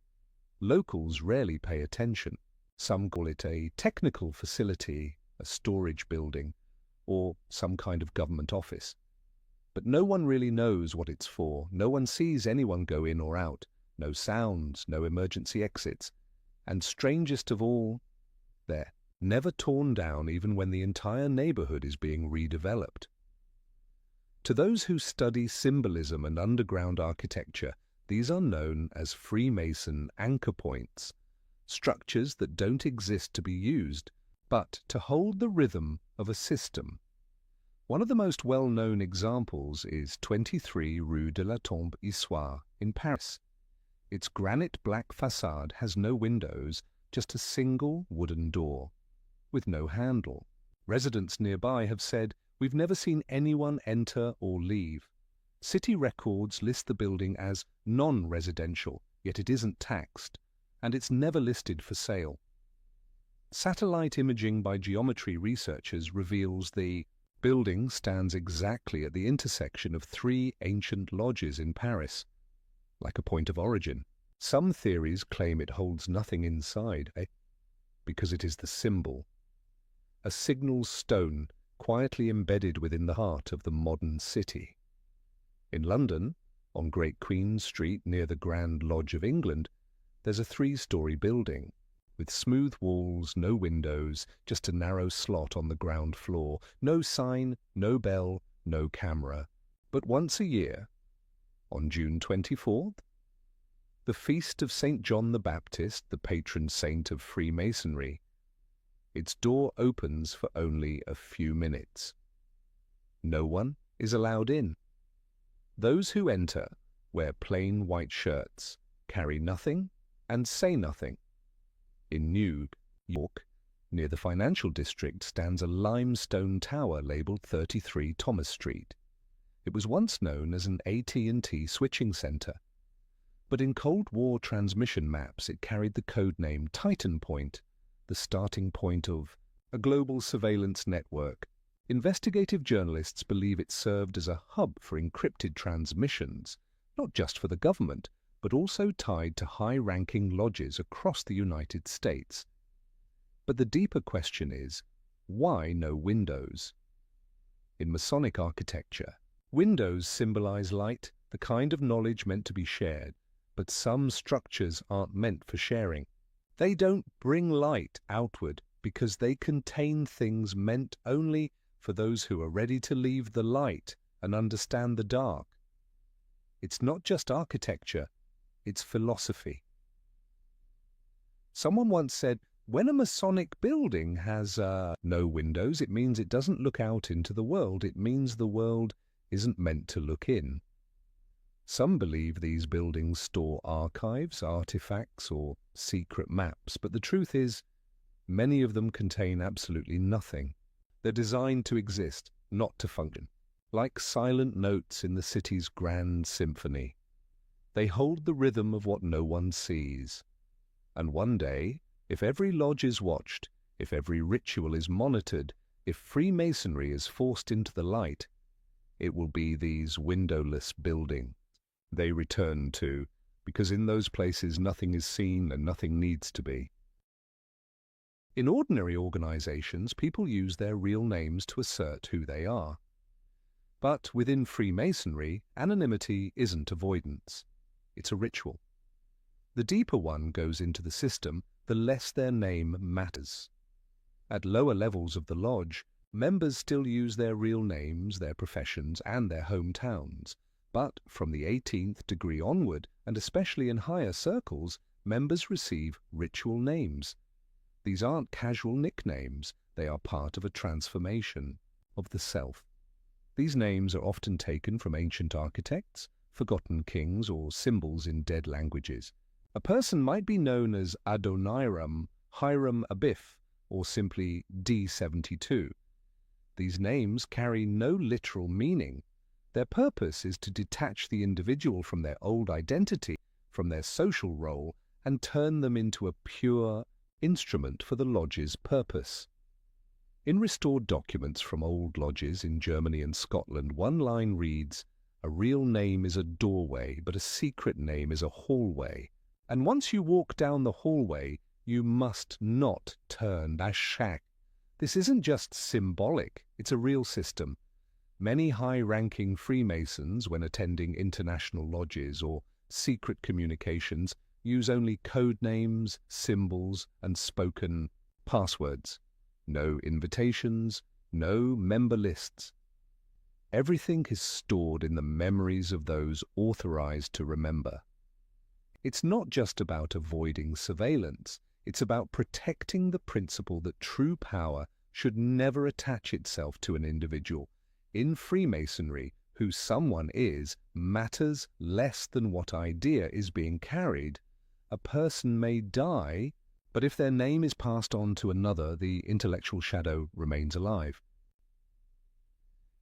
[SPEAKER 1] Locals rarely pay attention. Some call it a technical facility, a storage building, or some kind of government office. But no one really knows what it's for. No one sees anyone go in or out. No sounds, no emergency exits. And strangest of all, they're never torn down even when the entire neighborhood is being redeveloped. To those who study symbolism and underground architecture, these are known as Freemason anchor points, structures that don't exist to be used, but to hold the rhythm of a system. One of the most well-known examples is 23 Rue de la Tombe Issoire in Paris. Its granite black facade has no windows, just a single wooden door, with no handle. Residents nearby have said, "We've never seen anyone enter or leave." City records list the building as non-residential, yet it isn't taxed, and it's never listed for sale. Satellite imaging by geometry researchers reveals the building stands exactly at the intersection of 3 ancient lodges in Paris, like a point of origin. Some theories claim it holds nothing inside, because it is the symbol, a signal stone quietly embedded within the heart of the modern city. In London, on Great Queen Street near the Grand Lodge of England, there's a 3-story building, with smooth walls, no windows, just a narrow slot on the ground floor, no sign, no bell, no camera. But once a year, on June 24th, the feast of St. John the Baptist, the patron saint of Freemasonry, its door opens for only a few minutes. No one is allowed in. Those who enter wear plain white shirts, carry nothing, and say nothing. In New York, near the financial district, stands a limestone tower labeled 33 Thomas Street. It was once known as an AT&T switching center, but in Cold War transmission maps it carried the code name Titan Point, the starting point of a global surveillance network. Investigative journalists believe it served as a hub for encrypted transmissions, not just for the government, but also tied to high-ranking lodges across the United States. But the deeper question is, why no windows? In Masonic architecture, windows symbolize light, the kind of knowledge meant to be shared, but some structures aren't meant for sharing. They don't bring light outward because they contain things meant only for those who are ready to leave the light and understand the dark. It's not just architecture, it's philosophy. Someone once said, when a Masonic building has no windows, it means it doesn't look out into the world. It means the world isn't meant to look in. Some believe these buildings store archives, artifacts, or secret maps, but the truth is, many of them contain absolutely nothing. They're designed to exist, not to function. Like silent notes in the city's grand symphony, they hold the rhythm of what no one sees. And one day, if every lodge is watched, if every ritual is monitored, if Freemasonry is forced into the light, it will be these windowless buildings they return to, because in those places nothing is seen and nothing needs to be. In ordinary organizations, people use their real names to assert who they are. But within Freemasonry, anonymity isn't avoidance. It's a ritual. The deeper one goes into the system, the less their name matters. At lower levels of the lodge, members still use their real names, their professions, and their hometowns. But from the 18th degree onward, and especially in higher circles, members receive ritual names. These aren't casual nicknames, they are part of a transformation of the self. These names are often taken from ancient architects, forgotten kings, or symbols in dead languages. A person might be known as Adoniram, Hiram Abiff, or simply D72. These names carry no literal meaning. Their purpose is to detach the individual from their old identity, from their social role, and turn them into a pure instrument for the lodge's purpose. In restored documents from old lodges in Germany and Scotland, one line reads, "A real name is a doorway, but a secret name is a hallway. And once you walk down the hallway, you must not turn back." This isn't just symbolic, it's a real system. Many high-ranking Freemasons, when attending international lodges or secret communications, use only code names, symbols, and spoken passwords. No invitations, no member lists. Everything is stored in the memories of those authorized to remember. It's not just about avoiding surveillance, it's about protecting the principle that true power should never attach itself to an individual. In Freemasonry, who someone is matters less than what idea is being carried. A person may die, but if their name is passed on to another, the intellectual shadow remains alive.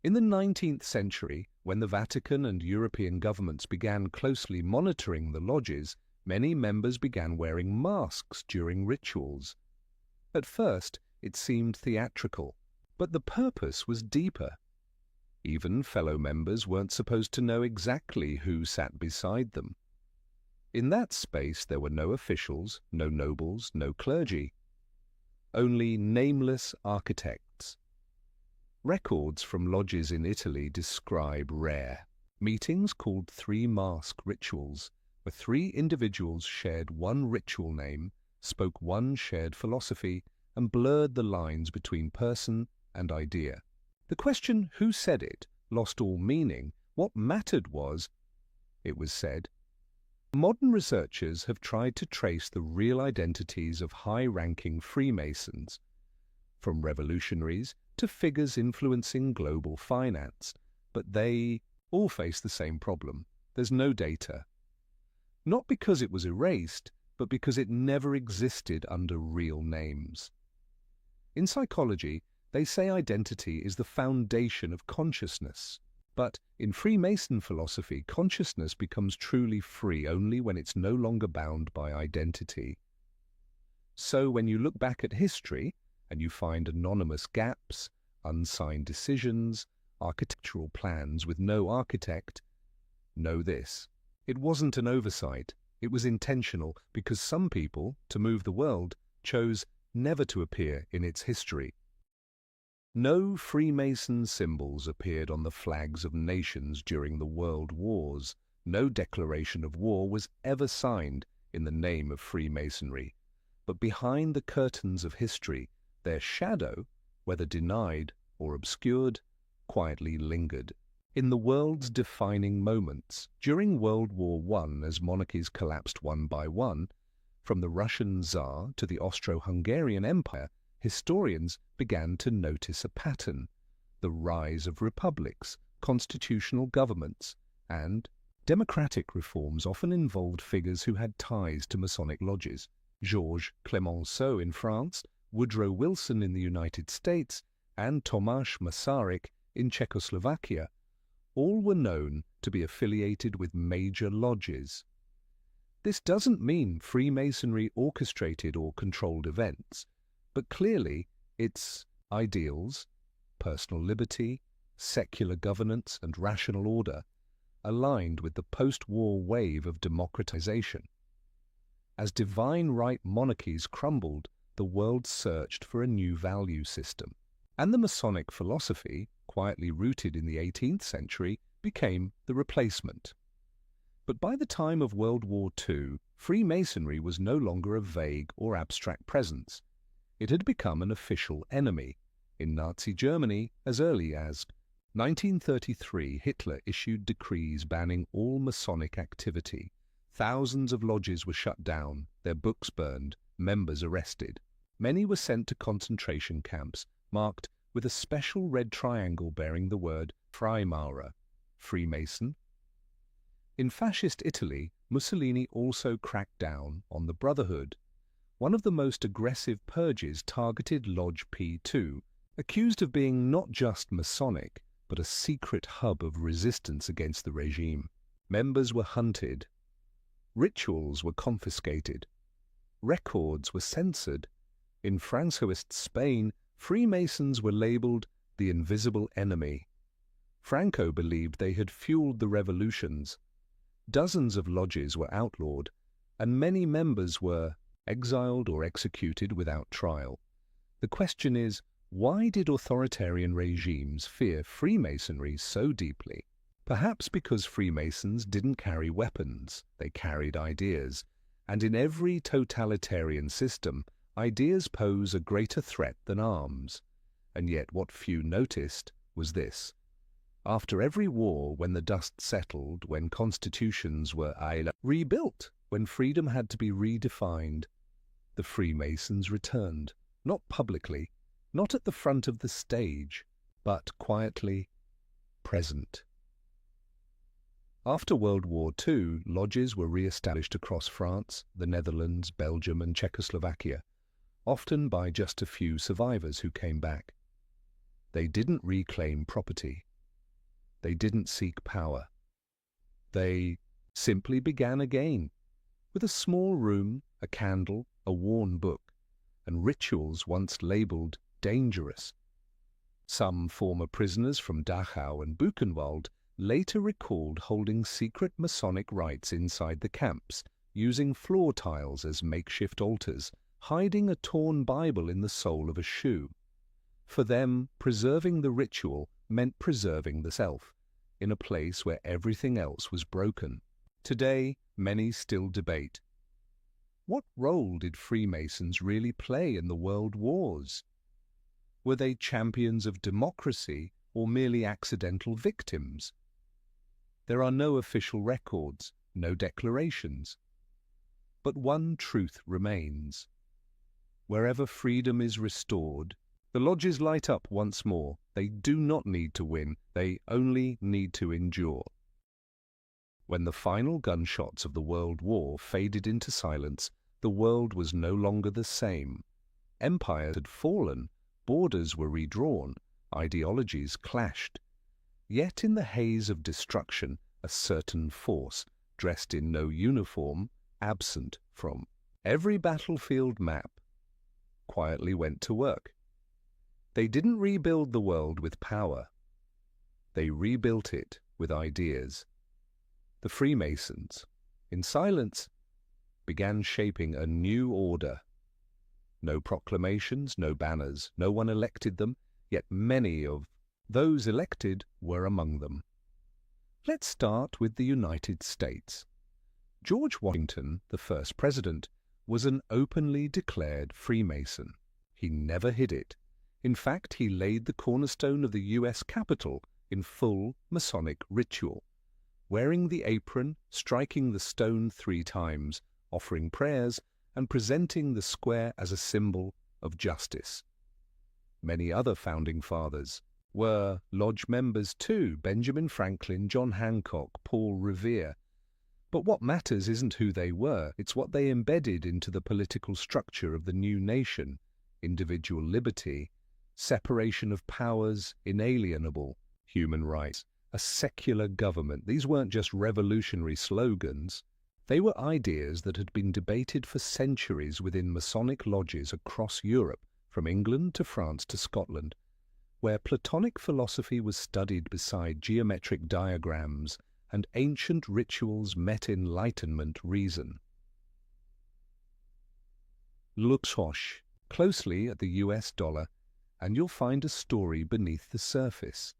[SPEAKER 1] In the 19th century, when the Vatican and European governments began closely monitoring the lodges, many members began wearing masks during rituals. At first, it seemed theatrical, but the purpose was deeper. Even fellow members weren't supposed to know exactly who sat beside them. In that space there were no officials, no nobles, no clergy. Only nameless architects. Records from lodges in Italy describe rare meetings called three-mask rituals, where three individuals shared one ritual name, spoke one shared philosophy, and blurred the lines between person and idea. The question who said it lost all meaning. What mattered was, it was said. Modern researchers have tried to trace the real identities of high-ranking Freemasons, from revolutionaries to figures influencing global finance, but they all face the same problem. There's no data. Not because it was erased, but because it never existed under real names. In psychology, they say identity is the foundation of consciousness. But in Freemason philosophy, consciousness becomes truly free only when it's no longer bound by identity. So when you look back at history and you find anonymous gaps, unsigned decisions, architectural plans with no architect, know this. It wasn't an oversight. It was intentional because some people, to move the world, chose never to appear in its history. No Freemason symbols appeared on the flags of nations during the world wars. No declaration of war was ever signed in the name of Freemasonry. But behind the curtains of history, their shadow, whether denied or obscured, quietly lingered. In the world's defining moments, during World War I, as monarchies collapsed one by one, from the Russian Tsar to the Austro-Hungarian Empire, historians began to notice a pattern: the rise of republics, constitutional governments, and democratic reforms often involved figures who had ties to Masonic lodges. Georges Clemenceau in France, Woodrow Wilson in the United States, and Tomáš Masaryk in Czechoslovakia, all were known to be affiliated with major lodges. This doesn't mean Freemasonry orchestrated or controlled events, but clearly its ideals, personal liberty, secular governance, and rational order aligned with the post-war wave of democratization. As divine right monarchies crumbled, the world searched for a new value system, and the Masonic philosophy, quietly rooted in the 18th century, became the replacement. But by the time of World War II, Freemasonry was no longer a vague or abstract presence. It had become an official enemy. In Nazi Germany, as early as 1933, Hitler issued decrees banning all Masonic activity. Thousands of lodges were shut down, their books burned, members arrested. Many were sent to concentration camps, marked with a special red triangle bearing the word Freimaurer, Freemason. In fascist Italy, Mussolini also cracked down on the Brotherhood. One of the most aggressive purges targeted Lodge P2, accused of being not just Masonic, but a secret hub of resistance against the regime. Members were hunted. Rituals were confiscated. Records were censored. In Francoist Spain, Freemasons were labeled the invisible enemy. Franco believed they had fueled the revolutions. Dozens of lodges were outlawed, and many members were exiled or executed without trial. The question is, why did authoritarian regimes fear Freemasonry so deeply? Perhaps because Freemasons didn't carry weapons, they carried ideas, and in every totalitarian system, ideas pose a greater threat than arms. And yet what few noticed was this. After every war, when the dust settled, when constitutions were rebuilt, when freedom had to be redefined, the Freemasons returned, not publicly, not at the front of the stage, but quietly present. After World War II, lodges were re-established across France, the Netherlands, Belgium, and Czechoslovakia, often by just a few survivors who came back. They didn't reclaim property. They didn't seek power. They simply began again, with a small room, a candle, a worn book, and rituals once labeled dangerous. Some former prisoners from Dachau and Buchenwald later recalled holding secret Masonic rites inside the camps, using floor tiles as makeshift altars, hiding a torn Bible in the sole of a shoe. For them, preserving the ritual meant preserving the self, in a place where everything else was broken. Today, many still debate. What role did Freemasons really play in the world wars? Were they champions of democracy or merely accidental victims? There are no official records, no declarations. But one truth remains. Wherever freedom is restored, the lodges light up once more. They do not need to win, they only need to endure. When the final gunshots of the World War faded into silence, the world was no longer the same. Empires had fallen, borders were redrawn, ideologies clashed. Yet in the haze of destruction, a certain force, dressed in no uniform, absent from every battlefield map, quietly went to work. They didn't rebuild the world with power. They rebuilt it with ideas. The Freemasons, in silence, began shaping a new order. No proclamations, no banners, no one elected them, yet many of those elected were among them. Let's start with the United States. George Washington, the first president, was an openly declared Freemason. He never hid it. In fact, he laid the cornerstone of the U.S. Capitol in full Masonic ritual, wearing the apron, striking the stone 3 times, offering prayers, and presenting the square as a symbol of justice. Many other founding fathers were lodge members too: Benjamin Franklin, John Hancock, Paul Revere. But what matters isn't who they were, it's what they embedded into the political structure of the new nation: individual liberty, separation of powers, inalienable human rights, a secular government. These weren't just revolutionary slogans. They were ideas that had been debated for centuries within Masonic lodges across Europe, from England to France to Scotland. where Platonic philosophy was studied beside geometric diagrams and ancient rituals met Enlightenment reason. Look closely at the US dollar, and you'll find a story beneath the surface.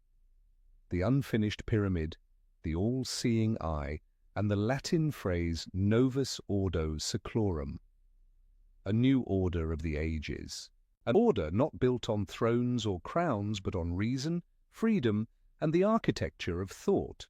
[SPEAKER 1] The unfinished pyramid, the all-seeing eye, and the Latin phrase Novus Ordo Seclorum, a new order of the ages. An order not built on thrones or crowns, but on reason, freedom, and the architecture of thought.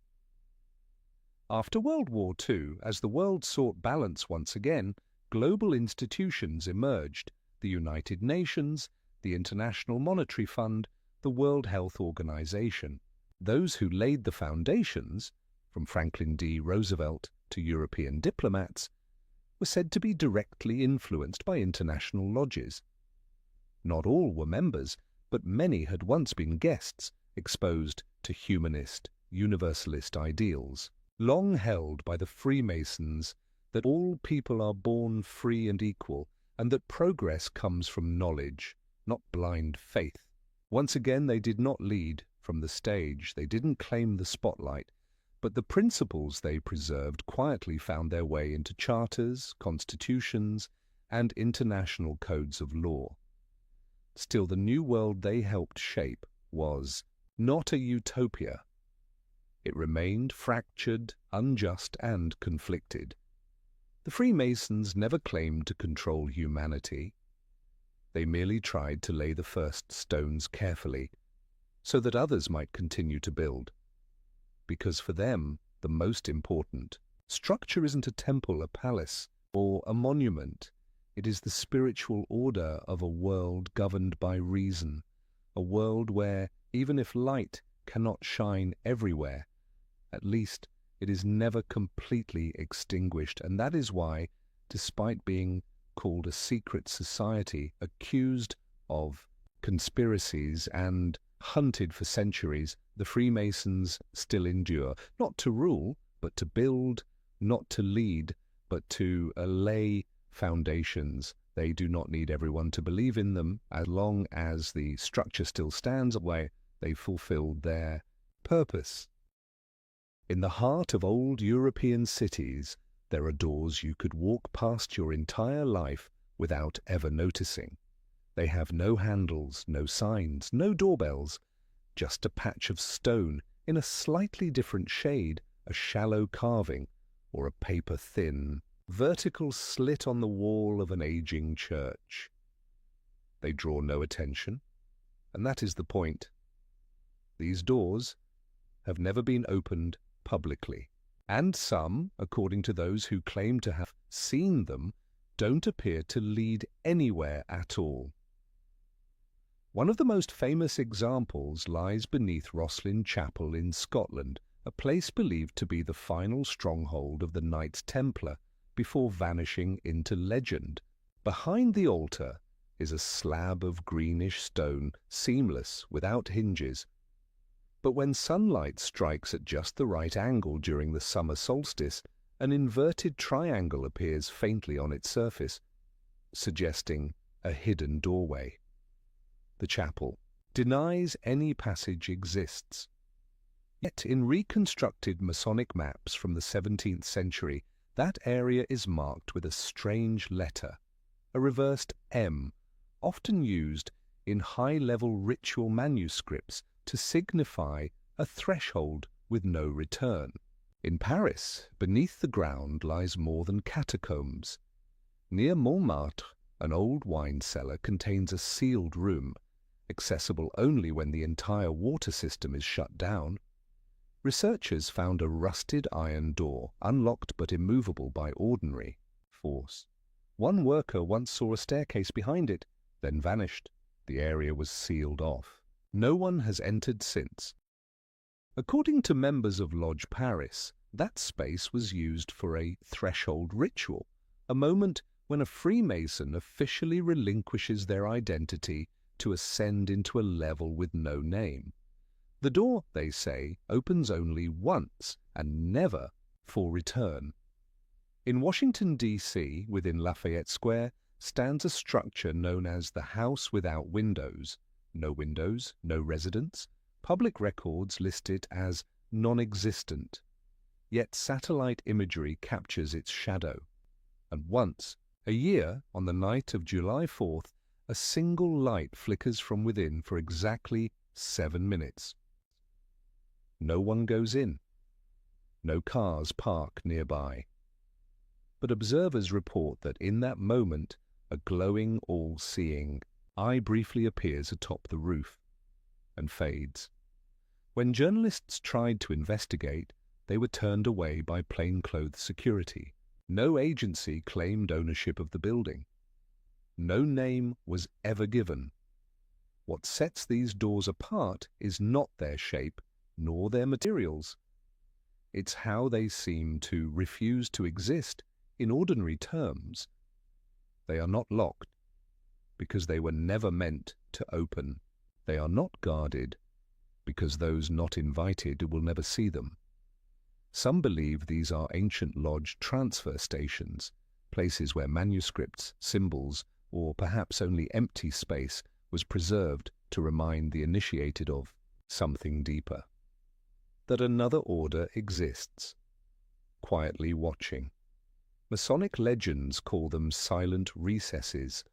[SPEAKER 1] After World War II, as the world sought balance once again, global institutions emerged: the United Nations, the International Monetary Fund, the World Health Organization. Those who laid the foundations, from Franklin D. Roosevelt to European diplomats, were said to be directly influenced by international lodges. Not all were members, but many had once been guests, exposed to humanist, universalist ideals. Long held by the Freemasons that all people are born free and equal, and that progress comes from knowledge, not blind faith. Once again, they did not lead from the stage, they didn't claim the spotlight, but the principles they preserved quietly found their way into charters, constitutions, and international codes of law. Still, the new world they helped shape was not a utopia. It remained fractured, unjust, and conflicted. The Freemasons never claimed to control humanity. They merely tried to lay the first stones carefully, so that others might continue to build. Because for them, the most important structure isn't a temple, a palace, or a monument. It is the spiritual order of a world governed by reason, a world where, even if light cannot shine everywhere, at least it is never completely extinguished. And that is why, despite being called a secret society, accused of conspiracies and hunted for centuries, the Freemasons still endure, not to rule, but to build, not to lead, but to lay foundations. They do not need everyone to believe in them. As long as the structure still stands away, they fulfilled their purpose. In the heart of old European cities, there are doors you could walk past your entire life without ever noticing. They have no handles, no signs, no doorbells, just a patch of stone in a slightly different shade, a shallow carving, or a paper-thin, vertical slit on the wall of an aging church. They draw no attention, and that is the point. These doors have never been opened publicly, and some, according to those who claim to have seen them, don't appear to lead anywhere at all. One of the most famous examples lies beneath Rosslyn Chapel in Scotland, a place believed to be the final stronghold of the Knights Templar before vanishing into legend. Behind the altar is a slab of greenish stone, seamless, without hinges. But when sunlight strikes at just the right angle during the summer solstice, an inverted triangle appears faintly on its surface, suggesting a hidden doorway. The chapel denies any passage exists. Yet in reconstructed Masonic maps from the 17th century, that area is marked with a strange letter, a reversed M, often used in high-level ritual manuscripts to signify a threshold with no return. In Paris, beneath the ground lies more than catacombs. Near Montmartre, an old wine cellar contains a sealed room, accessible only when the entire water system is shut down. Researchers found a rusted iron door, unlocked but immovable by ordinary force. One worker once saw a staircase behind it, then vanished. The area was sealed off. No one has entered since. According to members of Lodge Paris, that space was used for a threshold ritual, a moment when a Freemason officially relinquishes their identity to ascend into a level with no name. The door, they say, opens only once and never for return. In Washington, D.C., within Lafayette Square, stands a structure known as the House Without Windows, no windows, no residents. Public records list it as non-existent. Yet satellite imagery captures its shadow. And once, a year, on the night of July 4th, a single light flickers from within for exactly 7 minutes. No one goes in. No cars park nearby. But observers report that in that moment, a glowing, all-seeing eye briefly appears atop the roof and fades. When journalists tried to investigate, they were turned away by plainclothes security. No agency claimed ownership of the building. No name was ever given. What sets these doors apart is not their shape, nor their materials. It's how they seem to refuse to exist in ordinary terms. They are not locked, because they were never meant to open. They are not guarded, because those not invited will never see them. Some believe these are ancient lodge transfer stations, places where manuscripts, symbols, or perhaps only empty space was preserved to remind the initiated of something deeper. That another order exists, quietly watching. Masonic legends call them silent recesses,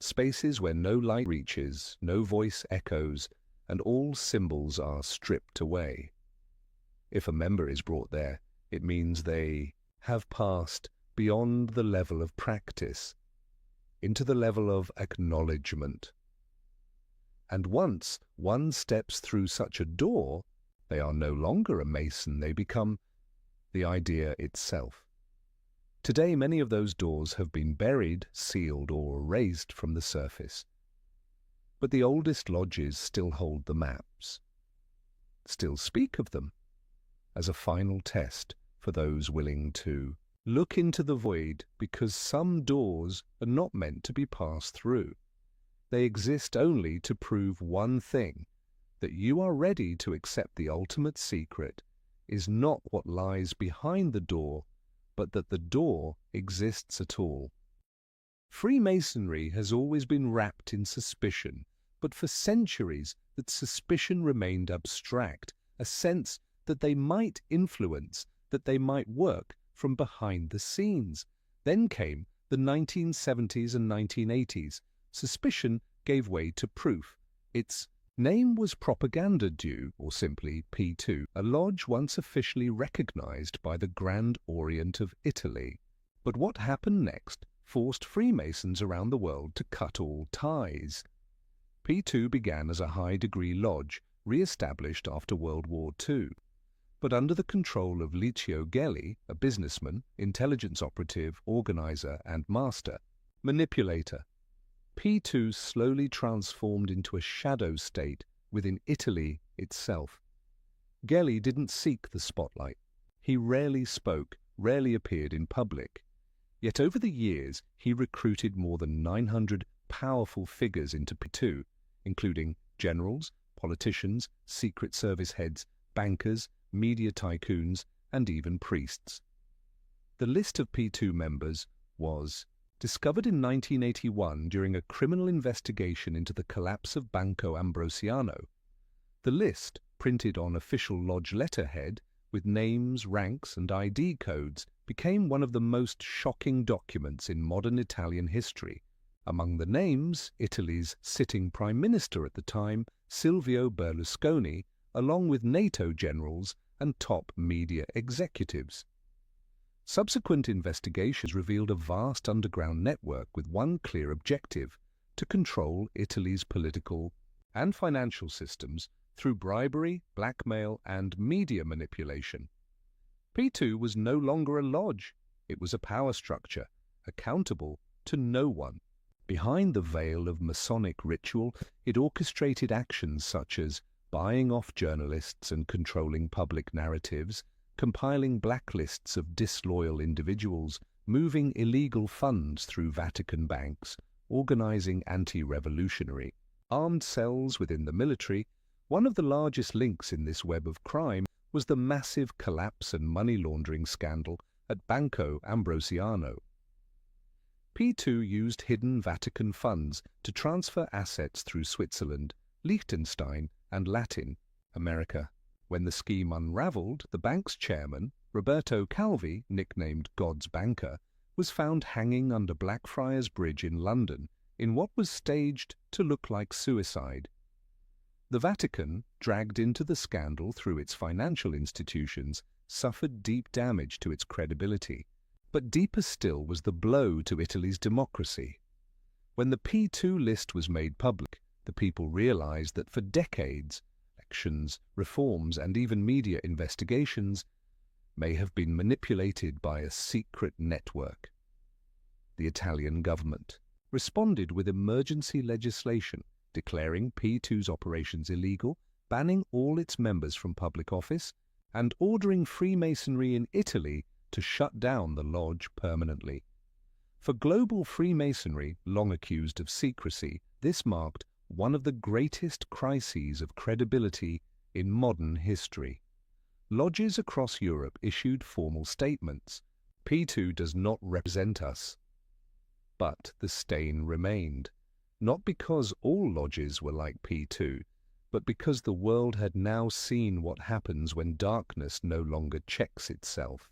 [SPEAKER 1] spaces where no light reaches, no voice echoes, and all symbols are stripped away. If a member is brought there, it means they have passed beyond the level of practice, into the level of acknowledgement. And once one steps through such a door, they are no longer a Mason, they become the idea itself. Today, many of those doors have been buried, sealed, or erased from the surface. But the oldest lodges still hold the maps, still speak of them, as a final test for those willing to look into the void, because some doors are not meant to be passed through. They exist only to prove one thing, that you are ready to accept the ultimate secret is not what lies behind the door, but that the door exists at all. Freemasonry has always been wrapped in suspicion, but for centuries that suspicion remained abstract, a sense that they might influence, that they might work from behind the scenes. Then came the 1970s and 1980s. Suspicion gave way to proof. Its name was Propaganda Due, or simply P2, a lodge once officially recognized by the Grand Orient of Italy. But what happened next forced Freemasons around the world to cut all ties. P2 began as a high-degree lodge, re-established after World War II. But under the control of Licio Gelli, a businessman, intelligence operative, organizer, and master, manipulator, P2 slowly transformed into a shadow state within Italy itself. Gelli didn't seek the spotlight. He rarely spoke, rarely appeared in public. Yet over the years, he recruited more than 900 powerful figures into P2, including generals, politicians, secret service heads, bankers, media tycoons, and even priests. The list of P2 members was discovered in 1981 during a criminal investigation into the collapse of Banco Ambrosiano. The list, printed on official lodge letterhead with names, ranks, and ID codes, became one of the most shocking documents in modern Italian history. Among the names, Italy's sitting prime minister at the time, Silvio Berlusconi, along with NATO generals and top media executives. Subsequent investigations revealed a vast underground network with one clear objective: to control Italy's political and financial systems through bribery, blackmail, and media manipulation. P2 was no longer a lodge. It was a power structure, accountable to no one. Behind the veil of Masonic ritual, it orchestrated actions such as buying off journalists and controlling public narratives, compiling blacklists of disloyal individuals, moving illegal funds through Vatican banks, organizing anti-revolutionary, armed cells within the military. One of the largest links in this web of crime was the massive collapse and money laundering scandal at Banco Ambrosiano. P2 used hidden Vatican funds to transfer assets through Switzerland, Liechtenstein, and Latin America. When the scheme unraveled, the bank's chairman, Roberto Calvi, nicknamed God's Banker, was found hanging under Blackfriars Bridge in London in what was staged to look like suicide. The Vatican, dragged into the scandal through its financial institutions, suffered deep damage to its credibility. But deeper still was the blow to Italy's democracy. When the P2 list was made public, the people realized that for decades, elections, reforms, and even media investigations may have been manipulated by a secret network. The Italian government responded with emergency legislation declaring P2's operations illegal, banning all its members from public office, and ordering Freemasonry in Italy to shut down the lodge permanently. For global Freemasonry, long accused of secrecy, this marked one of the greatest crises of credibility in modern history. Lodges across Europe issued formal statements. P2 does not represent us. But the stain remained, not because all lodges were like P2, but because the world had now seen what happens when darkness no longer checks itself.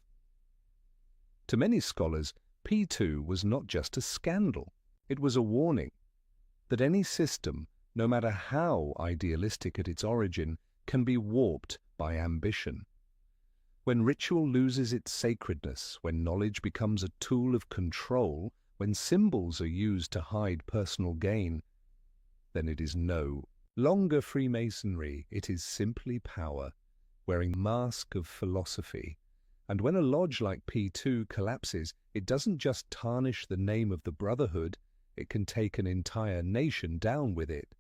[SPEAKER 1] To many scholars, P2 was not just a scandal, it was a warning that any system, no matter how idealistic at its origin, can be warped by ambition. When ritual loses its sacredness, when knowledge becomes a tool of control, when symbols are used to hide personal gain, then it is no longer Freemasonry, it is simply power, wearing the mask of philosophy. And when a lodge like P2 collapses, it doesn't just tarnish the name of the Brotherhood, it can take an entire nation down with it.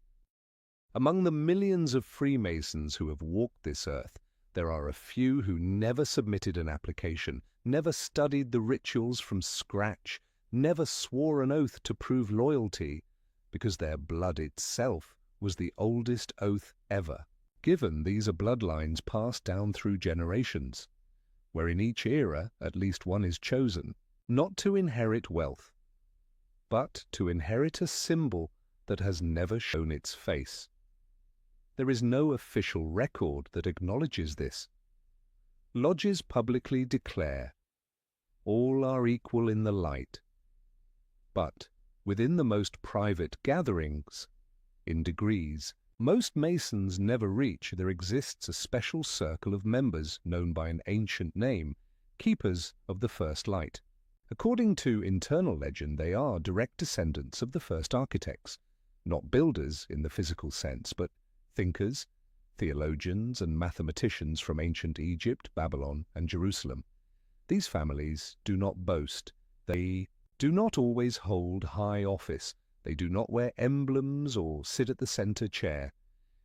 [SPEAKER 1] Among the millions of Freemasons who have walked this earth, there are a few who never submitted an application, never studied the rituals from scratch, never swore an oath to prove loyalty, because their blood itself was the oldest oath ever given. These are bloodlines passed down through generations, where in each era at least one is chosen, not to inherit wealth, but to inherit a symbol that has never shown its face. There is no official record that acknowledges this. Lodges publicly declare, all are equal in the light. But within the most private gatherings, in degrees, most Masons never reach, there exists a special circle of members known by an ancient name, keepers of the first light. According to internal legend, they are direct descendants of the first architects, not builders in the physical sense, but thinkers, theologians, and mathematicians from ancient Egypt, Babylon, and Jerusalem. These families do not boast. They do not always hold high office. They do not wear emblems or sit at the center chair.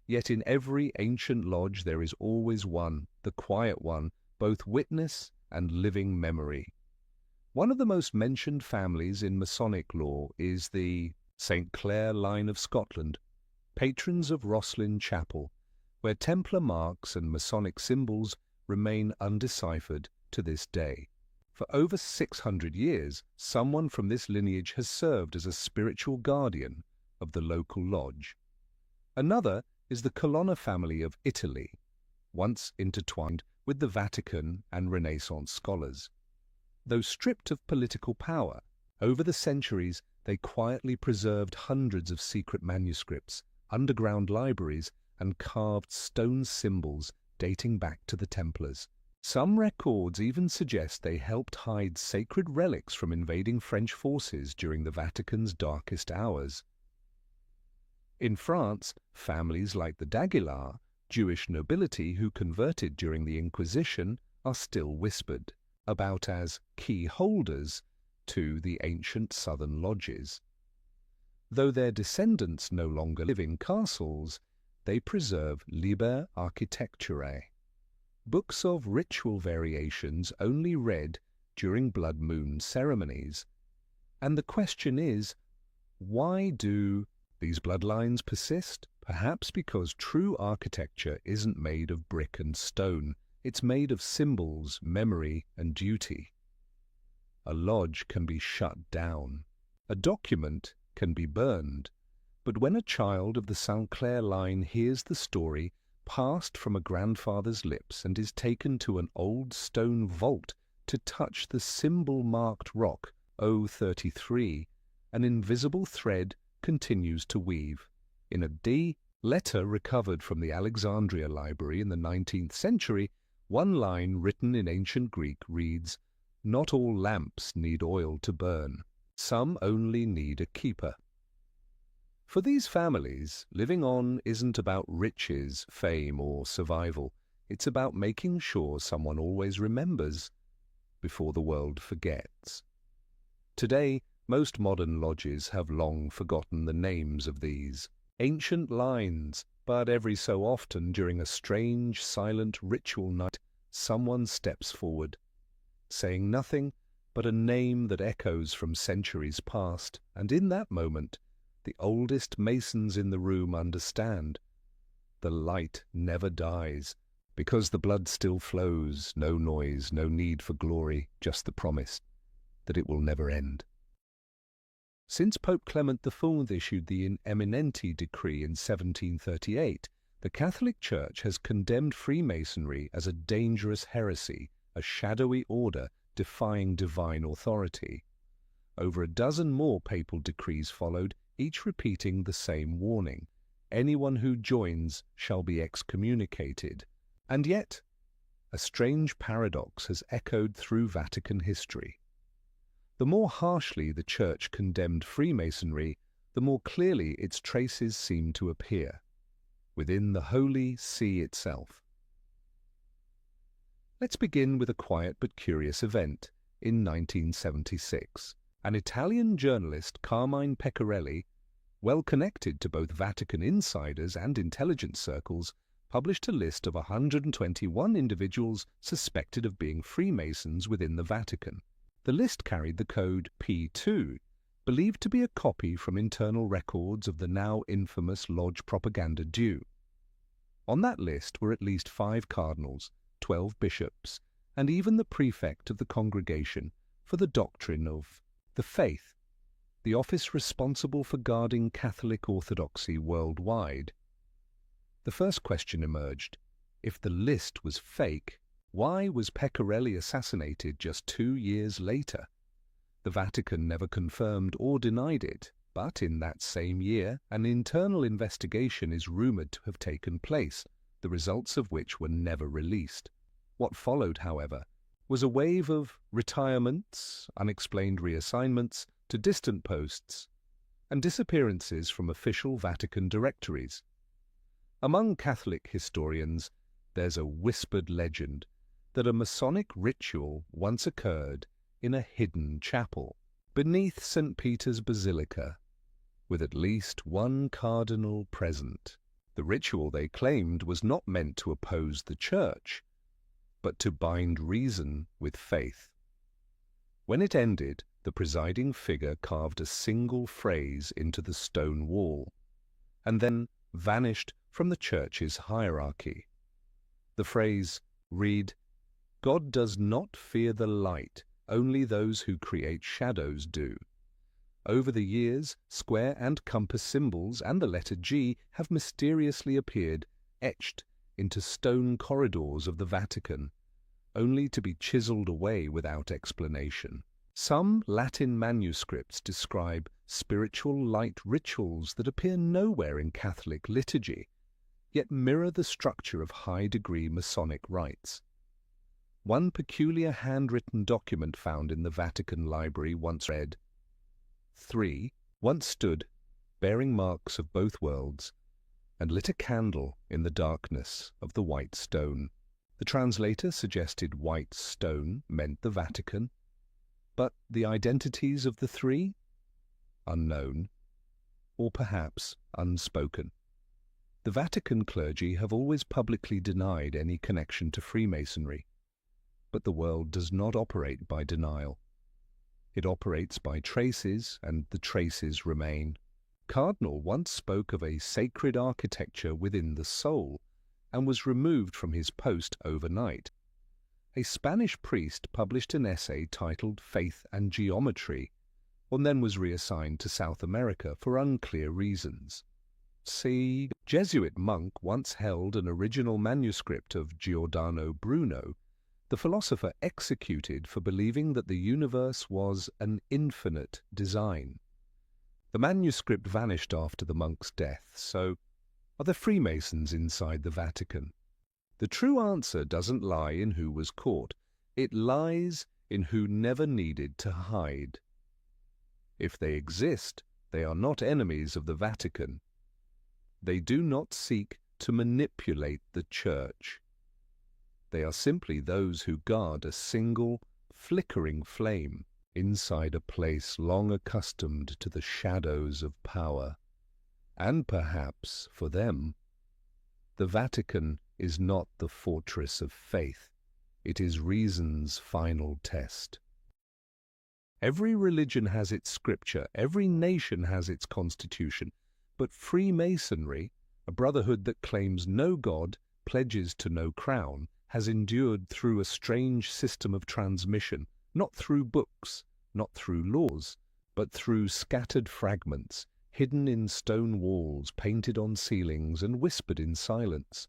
[SPEAKER 1] Yet in every ancient lodge there is always one, the quiet one, both witness and living memory. One of the most mentioned families in Masonic lore is the St. Clair line of Scotland, patrons of Rosslyn Chapel, where Templar marks and Masonic symbols remain undeciphered to this day. For over 600 years, someone from this lineage has served as a spiritual guardian of the local lodge. Another is the Colonna family of Italy, once intertwined with the Vatican and Renaissance scholars. Though stripped of political power, over the centuries they quietly preserved hundreds of secret manuscripts, underground libraries, and carved stone symbols dating back to the Templars. Some records even suggest they helped hide sacred relics from invading French forces during the Vatican's darkest hours. In France, families like the d'Aguilar, Jewish nobility who converted during the Inquisition, are still whispered about as key holders to the ancient southern lodges. Though their descendants no longer live in castles, they preserve liber architecturae, books of ritual variations only read during blood moon ceremonies. And the question is, why do these bloodlines persist? Perhaps because true architecture isn't made of brick and stone. It's made of symbols, memory, and duty. A lodge can be shut down, A document can be burned, but when a child of the St. Clair line hears the story passed from a grandfather's lips and is taken to an old stone vault to touch the symbol-marked rock O33, an invisible thread continues to weave. In a letter recovered from the Alexandria Library in the 19th century, one line written in ancient Greek reads, "Not all lamps need oil to burn. Some only need a keeper." For these families, living on isn't about riches, fame, or survival. It's about making sure someone always remembers before the world forgets. Today, most modern lodges have long forgotten the names of these ancient lines, but every so often during a strange, silent ritual night, someone steps forward, saying nothing but a name that echoes from centuries past, and in that moment, the oldest Masons in the room understand. The light never dies, because the blood still flows, no noise, no need for glory, just the promise that it will never end. Since Pope Clement IV issued the In Eminenti decree in 1738, the Catholic Church has condemned Freemasonry as a dangerous heresy, a shadowy order defying divine authority. Over a dozen more papal decrees followed, each repeating the same warning: anyone who joins shall be excommunicated. And yet, a strange paradox has echoed through Vatican history. The more harshly the Church condemned Freemasonry, the more clearly its traces seem to appear within the Holy See itself. Let's begin with a quiet but curious event. In 1976, an Italian journalist, Carmine Pecorelli, well connected to both Vatican insiders and intelligence circles, published a list of 121 individuals suspected of being Freemasons within the Vatican. The list carried the code P2, believed to be a copy from internal records of the now infamous Lodge Propaganda Due. On that list were at least 5 cardinals, 12 bishops, and even the prefect of the Congregation for the Doctrine of the Faith, the office responsible for guarding Catholic orthodoxy worldwide. The first question emerged: if the list was fake, why was Pecorelli assassinated just 2 years later? The Vatican never confirmed or denied it, but in that same year, an internal investigation is rumored to have taken place, the results of which were never released. What followed, however, was a wave of retirements, unexplained reassignments to distant posts, and disappearances from official Vatican directories. Among Catholic historians, there's a whispered legend that a Masonic ritual once occurred in a hidden chapel beneath St. Peter's Basilica, with at least one cardinal present. The ritual, they claimed, was not meant to oppose the Church, but to bind reason with faith. When it ended, the presiding figure carved a single phrase into the stone wall, and then vanished from the Church's hierarchy. The phrase read, "God does not fear the light, only those who create shadows do." Over the years, square and compass symbols and the letter G have mysteriously appeared, etched into stone corridors of the Vatican, only to be chiseled away without explanation. Some Latin manuscripts describe spiritual light rituals that appear nowhere in Catholic liturgy, yet mirror the structure of high-degree Masonic rites. One peculiar handwritten document found in the Vatican Library once read, "3 once stood, bearing marks of both worlds, and lit a candle in the darkness of the white stone." The translator suggested white stone meant the Vatican, but the identities of the 3? Unknown, or perhaps unspoken. The Vatican clergy have always publicly denied any connection to Freemasonry, but the world does not operate by denial. It operates by traces, and the traces remain. Cardinal once spoke of a sacred architecture within the soul, and was removed from his post overnight. A Spanish priest published an essay titled Faith and Geometry, and then was reassigned to South America for unclear reasons. See, Jesuit monk once held an original manuscript of Giordano Bruno, the philosopher executed for believing that the universe was an infinite design. The manuscript vanished after the monk's death, so are the Freemasons inside the Vatican? The true answer doesn't lie in who was caught. It lies in who never needed to hide. If they exist, they are not enemies of the Vatican. They do not seek to manipulate the Church. They are simply those who guard a single, flickering flame inside a place long accustomed to the shadows of power. And perhaps, for them, the Vatican is not the fortress of faith. It is reason's final test. Every religion has its scripture, every nation has its constitution, but Freemasonry, a brotherhood that claims no God, pledges to no crown, has endured through a strange system of transmission, not through books, not through laws, but through scattered fragments, hidden in stone walls, painted on ceilings, and whispered in silence.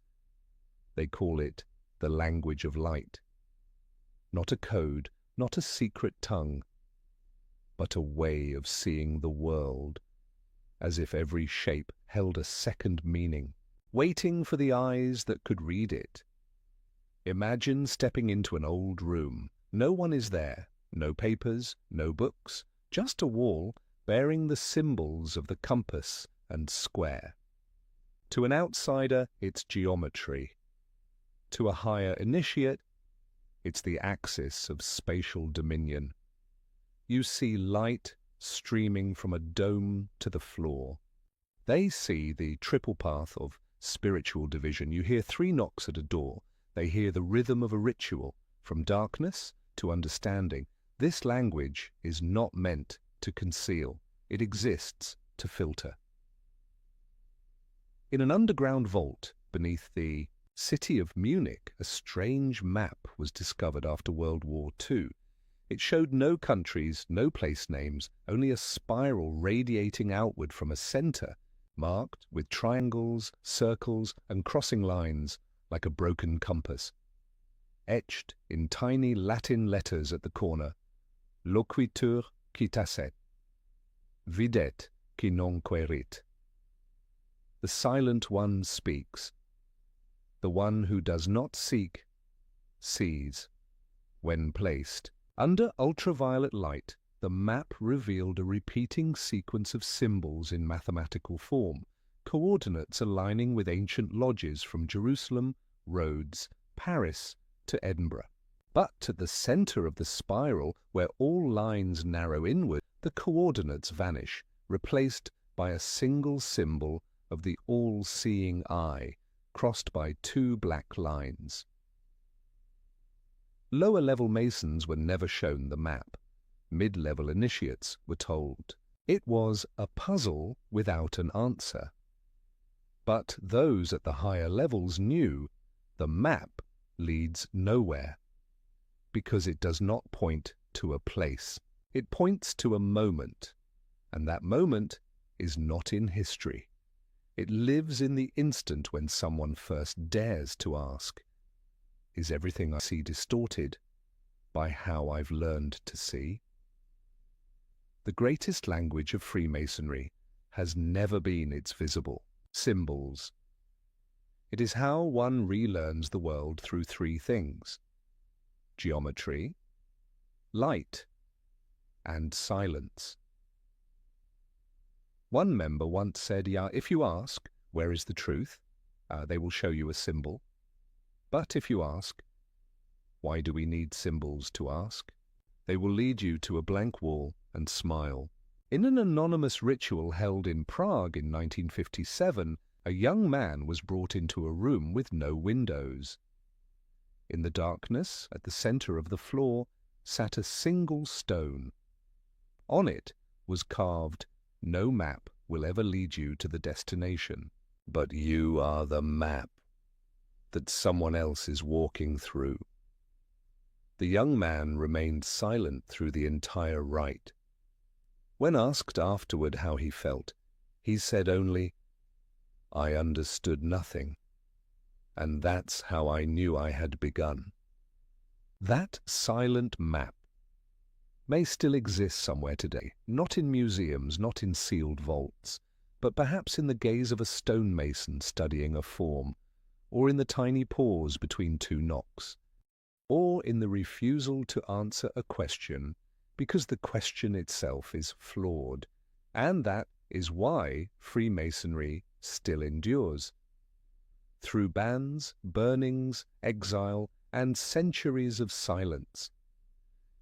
[SPEAKER 1] They call it the language of light. Not a code, not a secret tongue, but a way of seeing the world, as if every shape held a second meaning, waiting for the eyes that could read it. Imagine stepping into an old room. No one is there, no papers, no books, just a wall bearing the symbols of the compass and square. To an outsider, it's geometry. To a higher initiate, it's the axis of spatial dominion. You see light streaming from a dome to the floor. They see the triple path of spiritual division. You hear 3 knocks at a door. They hear the rhythm of a ritual, from darkness to understanding. This language is not meant to conceal. It exists to filter. In an underground vault beneath the city of Munich, a strange map was discovered after World War II. It showed no countries, no place names, only a spiral radiating outward from a center, marked with triangles, circles, and crossing lines like a broken compass. Etched in tiny Latin letters at the corner, Loquitur qui tacet, videt qui non querit. The silent one speaks. The one who does not seek, sees. When placed under ultraviolet light, the map revealed a repeating sequence of symbols in mathematical form, coordinates aligning with ancient lodges from Jerusalem, Rhodes, Paris to Edinburgh. But at the center of the spiral, where all lines narrow inward, the coordinates vanish, replaced by a single symbol of the all-seeing eye, crossed by 2 black lines. Lower-level Masons were never shown the map. Mid-level initiates were told. It was a puzzle without an answer. But those at the higher levels knew the map leads nowhere, because it does not point to a place. It points to a moment, and that moment is not in history. It lives in the instant when someone first dares to ask, is everything I see distorted by how I've learned to see? The greatest language of Freemasonry has never been its visible symbols. It is how one relearns the world through 3 things: geometry, light, and silence. One member once said, if you ask, where is the truth? They will show you a symbol. But if you ask, why do we need symbols to ask? They will lead you to a blank wall and smile. In an anonymous ritual held in Prague in 1957, a young man was brought into a room with no windows. In the darkness, at the center of the floor, sat a single stone. On it was carved, "No map will ever lead you to the destination, but you are the map that someone else is walking through." The young man remained silent through the entire rite. When asked afterward how he felt, he said only, "I understood nothing, and that's how I knew I had begun." That silent map may still exist somewhere today, not in museums, not in sealed vaults, but perhaps in the gaze of a stonemason studying a form, or in the tiny pause between two knocks, or in the refusal to answer a question because the question itself is flawed, and that is why Freemasonry still endures. Through bans, burnings, exile, and centuries of silence.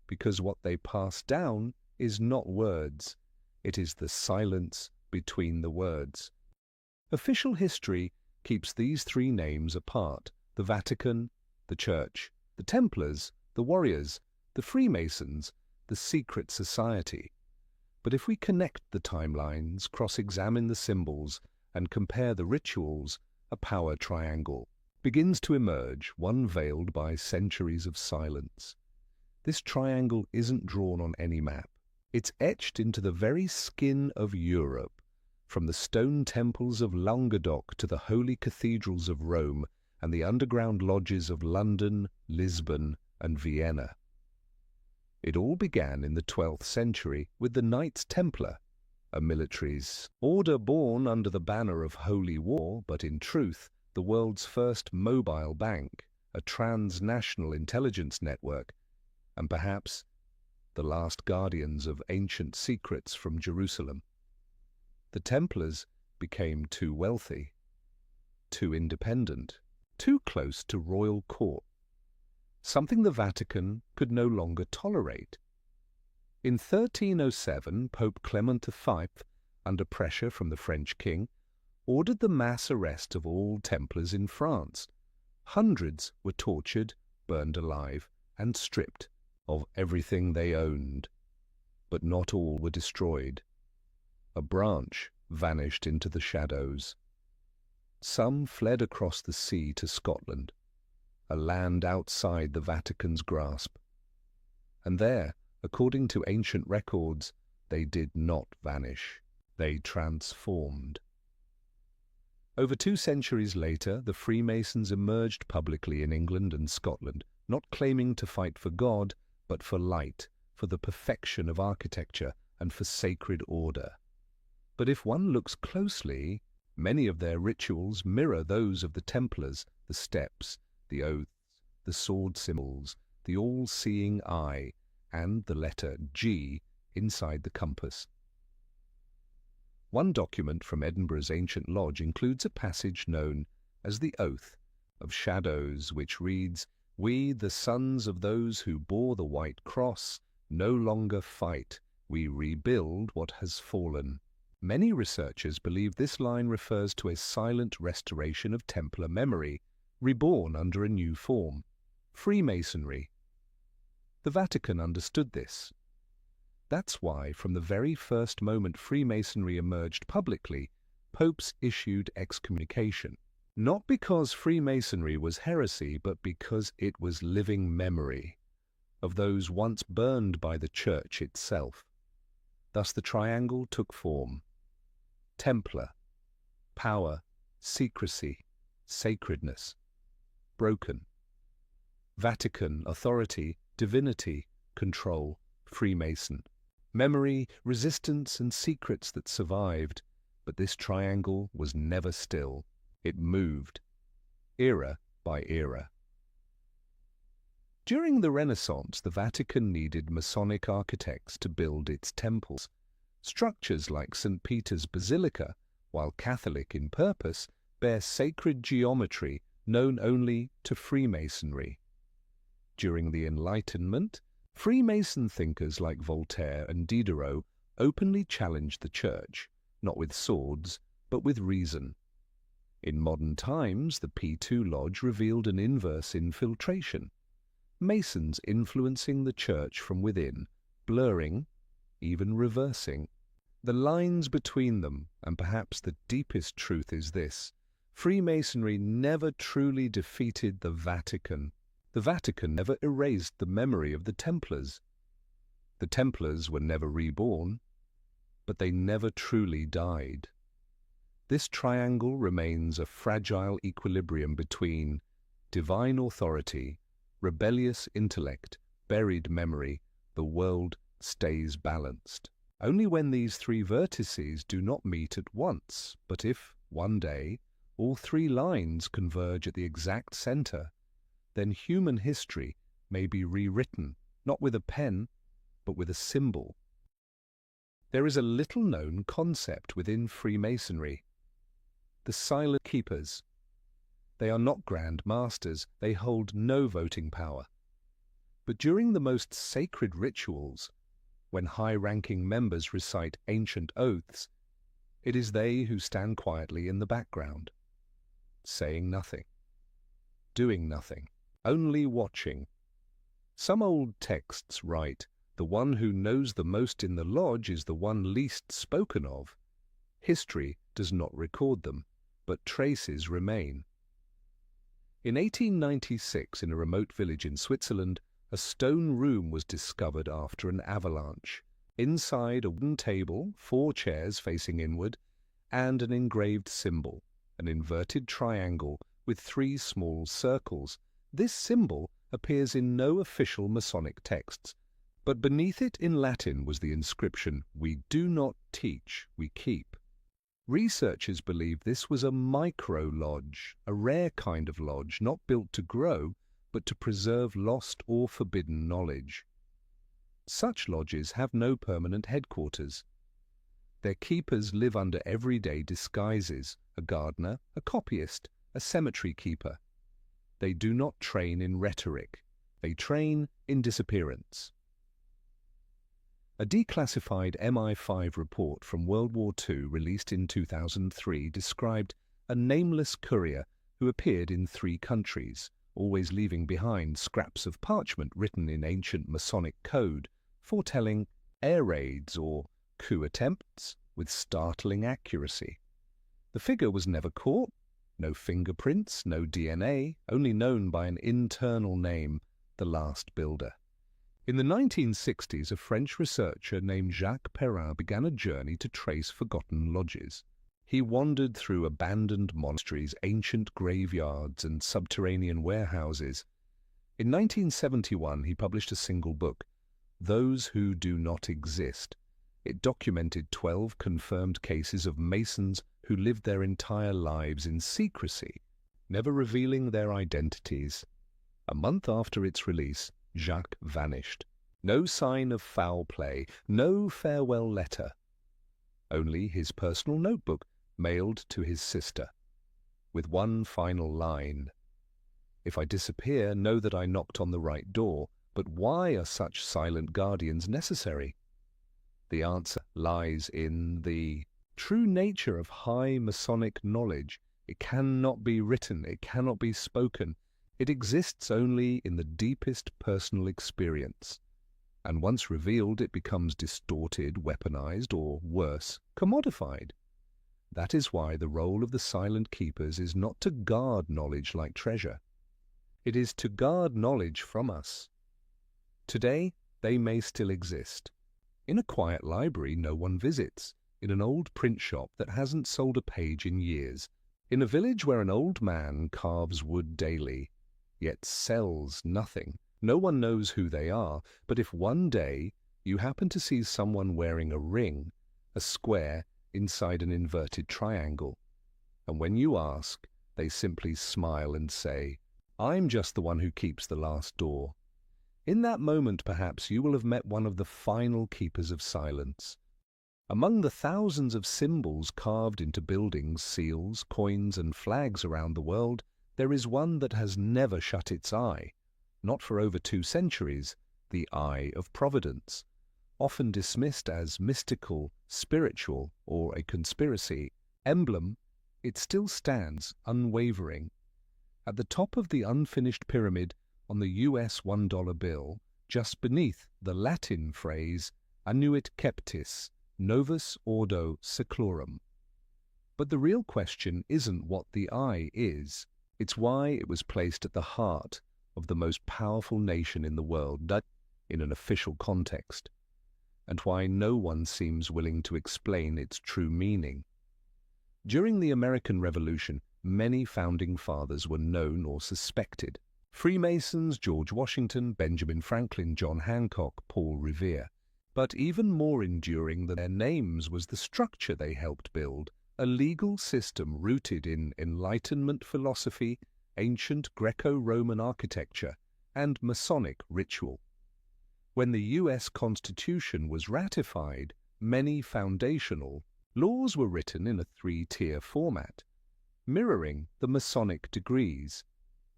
[SPEAKER 1] Because what they pass down is not words, it is the silence between the words. Official history keeps these three names apart: the Vatican, the Church, the Templars, the Warriors, the Freemasons, the secret society. But if we connect the timelines, cross-examine the symbols, and compare the rituals, a power triangle begins to emerge, one veiled by centuries of silence. This triangle isn't drawn on any map. It's etched into the very skin of Europe, from the stone temples of Languedoc to the holy cathedrals of Rome and the underground lodges of London, Lisbon, and Vienna. It all began in the 12th century with the Knights Templar, a military order born under the banner of holy war, but in truth the world's first mobile bank, a transnational intelligence network, and perhaps the last guardians of ancient secrets from Jerusalem. The Templars became too wealthy, too independent, too close to royal court, something the Vatican could no longer tolerate. In 1307, Pope Clement V, under pressure from the French king, ordered the mass arrest of all Templars in France. Hundreds were tortured, burned alive, and stripped of everything they owned. But not all were destroyed. A branch vanished into the shadows. Some fled across the sea to Scotland, a land outside the Vatican's grasp. And there, according to ancient records, they did not vanish. They transformed. Over 2 centuries later, the Freemasons emerged publicly in England and Scotland, not claiming to fight for God, but for light, for the perfection of architecture, and for sacred order. But if one looks closely, many of their rituals mirror those of the Templars: the steps, the oaths, the sword symbols, the all-seeing eye, and the letter G inside the compass. One document from Edinburgh's ancient lodge includes a passage known as the Oath of Shadows, which reads, "We, the sons of those who bore the white cross, no longer fight. We rebuild what has fallen." Many researchers believe this line refers to a silent restoration of Templar memory, reborn under a new form: Freemasonry. The Vatican understood this. That's why, from the very first moment Freemasonry emerged publicly, popes issued excommunication. Not because Freemasonry was heresy, but because it was living memory of those once burned by the Church itself. Thus the triangle took form: Templar, power, secrecy, sacredness, broken; Vatican, authority, divinity, control, Freemason; memory, resistance, and secrets that survived. But this triangle was never still. It moved, era by era. During the Renaissance, the Vatican needed Masonic architects to build its temples. Structures like St. Peter's Basilica, while Catholic in purpose, bear sacred geometry known only to Freemasonry. During the Enlightenment, Freemason thinkers like Voltaire and Diderot openly challenged the Church, not with swords, but with reason. In modern times, the P2 Lodge revealed an inverse infiltration: Masons influencing the Church from within, blurring, even reversing, the lines between them. And perhaps the deepest truth is this: Freemasonry never truly defeated the Vatican. The Vatican never erased the memory of the Templars. The Templars were never reborn. but they never truly died. This triangle remains a fragile equilibrium between divine authority, rebellious intellect, buried memory. The world stays balanced. Only when these three vertices do not meet at once, but if, one day, all three lines converge at the exact center, then human history may be rewritten, not with a pen, but with a symbol. There is a little-known concept within Freemasonry: the silent keepers. They are not grand masters, they hold no voting power. But during the most sacred rituals, when high-ranking members recite ancient oaths, it is they who stand quietly in the background, saying nothing, doing nothing, only watching. Some old texts write, "The one who knows the most in the lodge is the one least spoken of." History does not record them, but traces remain. In 1896, in a remote village in Switzerland, a stone room was discovered after an avalanche. Inside, a wooden table, 4 chairs facing inward, and an engraved symbol, an inverted triangle with 3 small circles. This symbol appears in no official Masonic texts, but beneath it in Latin was the inscription, "We do not teach, we keep." Researchers believe this was a micro-lodge, a rare kind of lodge not built to grow, but to preserve lost or forbidden knowledge. Such lodges have no permanent headquarters. Their keepers live under everyday disguises: a gardener, a copyist, a cemetery keeper. They do not train in rhetoric, they train in disappearance. A declassified MI5 report from World War II released in 2003 described a nameless courier who appeared in 3 countries, always leaving behind scraps of parchment written in ancient Masonic code, foretelling air raids or coup attempts with startling accuracy. The figure was never caught, no fingerprints, no DNA, only known by an internal name, the Last Builder. In the 1960s, a French researcher named Jacques Perrin began a journey to trace forgotten lodges. He wandered through abandoned monasteries, ancient graveyards, and subterranean warehouses. In 1971, he published a single book, Those Who Do Not Exist. It documented 12 confirmed cases of Masons who lived their entire lives in secrecy, never revealing their identities. A month after its release, Jacques vanished. No sign of foul play, no farewell letter. Only his personal notebook mailed to his sister, with one final line: "If I disappear, know that I knocked on the right door, but why are such silent guardians necessary?" The answer lies in the true nature of high Masonic knowledge. It cannot be written, it cannot be spoken. It exists only in the deepest personal experience. And once revealed, it becomes distorted, weaponized, or worse, commodified. That is why the role of the silent keepers is not to guard knowledge like treasure. It is to guard knowledge from us. Today, they may still exist. In a quiet library no one visits, in an old print shop that hasn't sold a page in years, in a village where an old man carves wood daily, yet sells nothing. No one knows who they are, but if one day you happen to see someone wearing a ring, a square inside an inverted triangle, and when you ask, they simply smile and say, "I'm just the one who keeps the last door." In that moment, perhaps, you will have met one of the final keepers of silence. Among the thousands of symbols carved into buildings, seals, coins, and flags around the world, there is one that has never shut its eye, not for over 2 centuries, the Eye of Providence. Often dismissed as mystical, spiritual, or a conspiracy emblem, it still stands unwavering. At the top of the unfinished pyramid on the US $1 bill, just beneath the Latin phrase Annuit Keptis, Novus Ordo Seclorum. But the real question isn't what the eye is, it's why it was placed at the heart of the most powerful nation in the world, in an official context. and why no one seems willing to explain its true meaning. During the American Revolution, many founding fathers were known or suspected. Freemasons, George Washington, Benjamin Franklin, John Hancock, Paul Revere. But even more enduring than their names was the structure they helped build, a legal system rooted in Enlightenment philosophy, ancient Greco-Roman architecture, and Masonic ritual. When the U.S. Constitution was ratified, many foundational laws were written in a three-tier format, mirroring the Masonic degrees: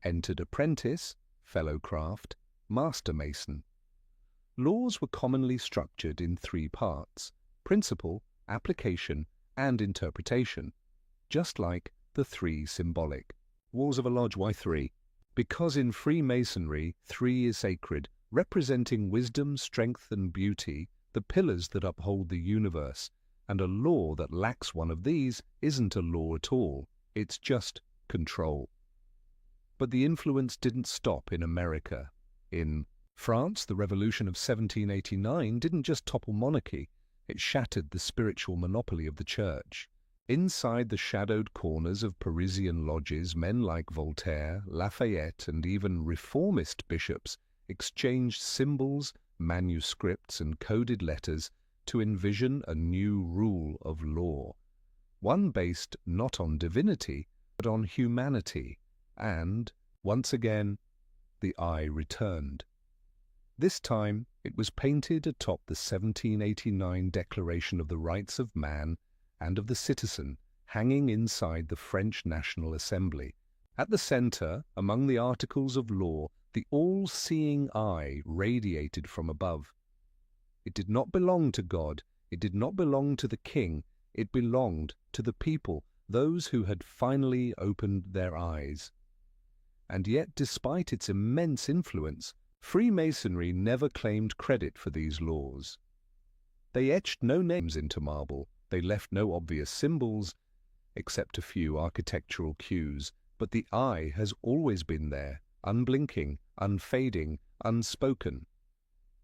[SPEAKER 1] entered apprentice, fellow craft, master mason. Laws were commonly structured in three parts: principle, application, and interpretation, just like the three symbolic walls of a lodge. Why three? Because in Freemasonry, three is sacred, representing wisdom, strength, and beauty, the pillars that uphold the universe, and a law that lacks one of these isn't a law at all, it's just control. But the influence didn't stop in America. In France, the Revolution of 1789 didn't just topple monarchy, it shattered the spiritual monopoly of the church. Inside the shadowed corners of Parisian lodges, men like Voltaire, Lafayette, and even reformist bishops exchanged symbols, manuscripts, and coded letters to envision a new rule of law, one based not on divinity, but on humanity. And, once again, the eye returned. This time, it was painted atop the 1789 Declaration of the Rights of Man and of the Citizen, hanging inside the French National Assembly. At the center, among the articles of law, the all-seeing eye radiated from above. It did not belong to God, it did not belong to the king, it belonged to the people, those who had finally opened their eyes. And yet, despite its immense influence, Freemasonry never claimed credit for these laws. They etched no names into marble, they left no obvious symbols, except a few architectural cues, but the eye has always been there, unblinking, unfading, unspoken.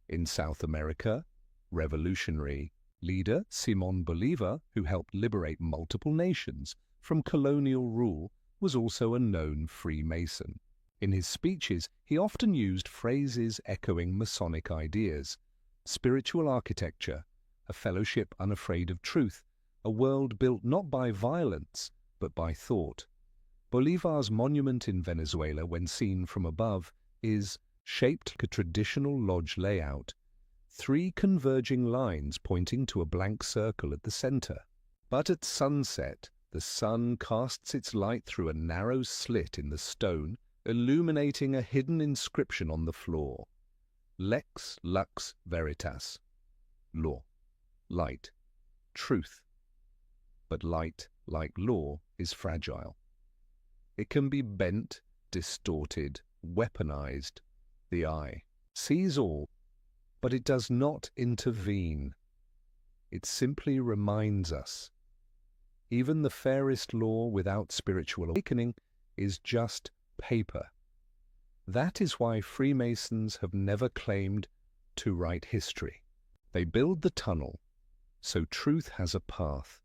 [SPEAKER 1] In South America, revolutionary leader Simón Bolívar, who helped liberate multiple nations from colonial rule, was also a known Freemason. In his speeches, he often used phrases echoing Masonic ideas: spiritual architecture, a fellowship unafraid of truth, a world built not by violence, but by thought. Bolívar's monument in Venezuela, when seen from above, is shaped like a traditional lodge layout, three converging lines pointing to a blank circle at the center. But at sunset, the sun casts its light through a narrow slit in the stone, illuminating a hidden inscription on the floor: Lex Lux Veritas, law, light, truth. But light, like law, is fragile. It can be bent, distorted, weaponized. The eye sees all, but it does not intervene. It simply reminds us. Even the fairest law without spiritual awakening is just paper. That is why Freemasons have never claimed to write history. They build the tunnel, so truth has a path.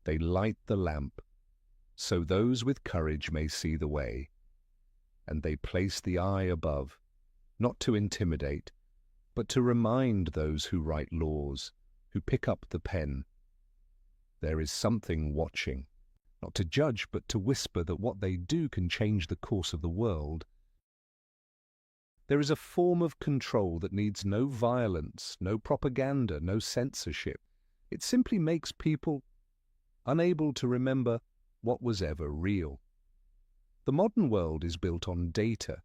[SPEAKER 1] They light the lamp, so those with courage may see the way. And they place the eye above, not to intimidate, but to remind those who write laws, who pick up the pen. There is something watching, not to judge, but to whisper that what they do can change the course of the world. There is a form of control that needs no violence, no propaganda, no censorship. It simply makes people unable to remember what was ever real. The modern world is built on data,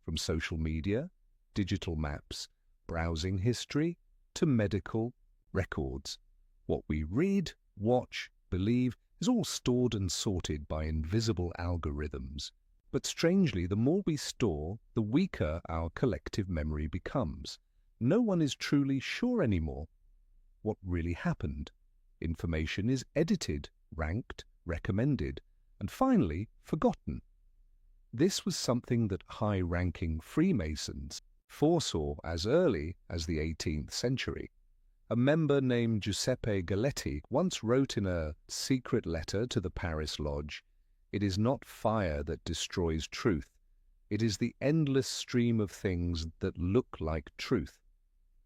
[SPEAKER 1] from social media, digital maps, browsing history, to medical records. What we read, watch, believe is all stored and sorted by invisible algorithms. But strangely, the more we store, the weaker our collective memory becomes. No one is truly sure anymore what really happened. Information is edited, ranked, recommended, and finally forgotten. This was something that high-ranking Freemasons foresaw as early as the 18th century. A member named Giuseppe Galletti once wrote in a secret letter to the Paris Lodge, "It is not fire that destroys truth. It is the endless stream of things that look like truth."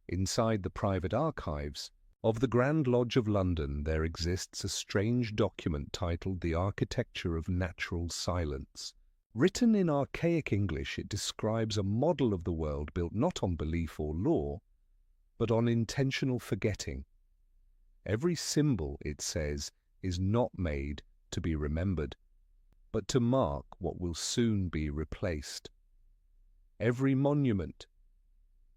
[SPEAKER 1] Inside the private archives of the Grand Lodge of London there exists a strange document titled The Architecture of Natural Silence. Written in archaic English, it describes a model of the world built not on belief or law, but on intentional forgetting. Every symbol, it says, is not made to be remembered, but to mark what will soon be replaced. Every monument,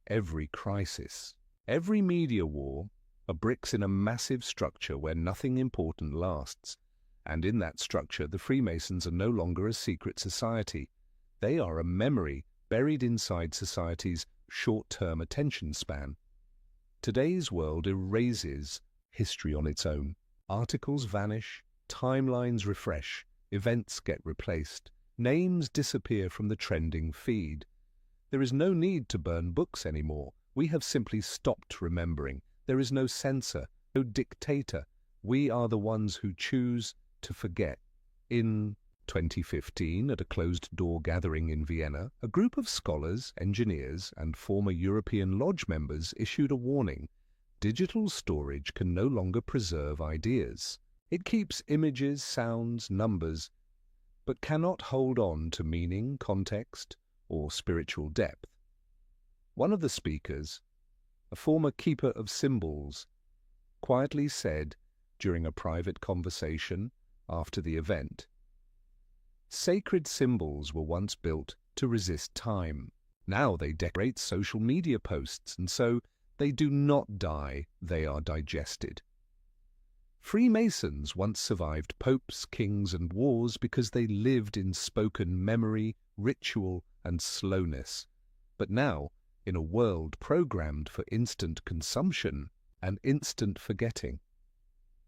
[SPEAKER 1] every crisis, every media war are bricks in a massive structure where nothing important lasts. And in that structure, the Freemasons are no longer a secret society. They are a memory buried inside society's short-term attention span. Today's world erases history on its own. Articles vanish, timelines refresh, events get replaced, names disappear from the trending feed. There is no need to burn books anymore. We have simply stopped remembering. There is no censor, no dictator. We are the ones who choose to forget. In 2015, at a closed-door gathering in Vienna, a group of scholars, engineers, and former European Lodge members issued a warning. Digital storage can no longer preserve ideas. It keeps images, sounds, numbers, but cannot hold on to meaning, context, or spiritual depth. One of the speakers, a former keeper of symbols, quietly said during a private conversation after the event, "Sacred symbols were once built to resist time. Now they decorate social media posts, and so they do not die, they are digested." Freemasons once survived popes, kings, and wars because they lived in spoken memory, ritual, and slowness. But now, in a world programmed for instant consumption and instant forgetting,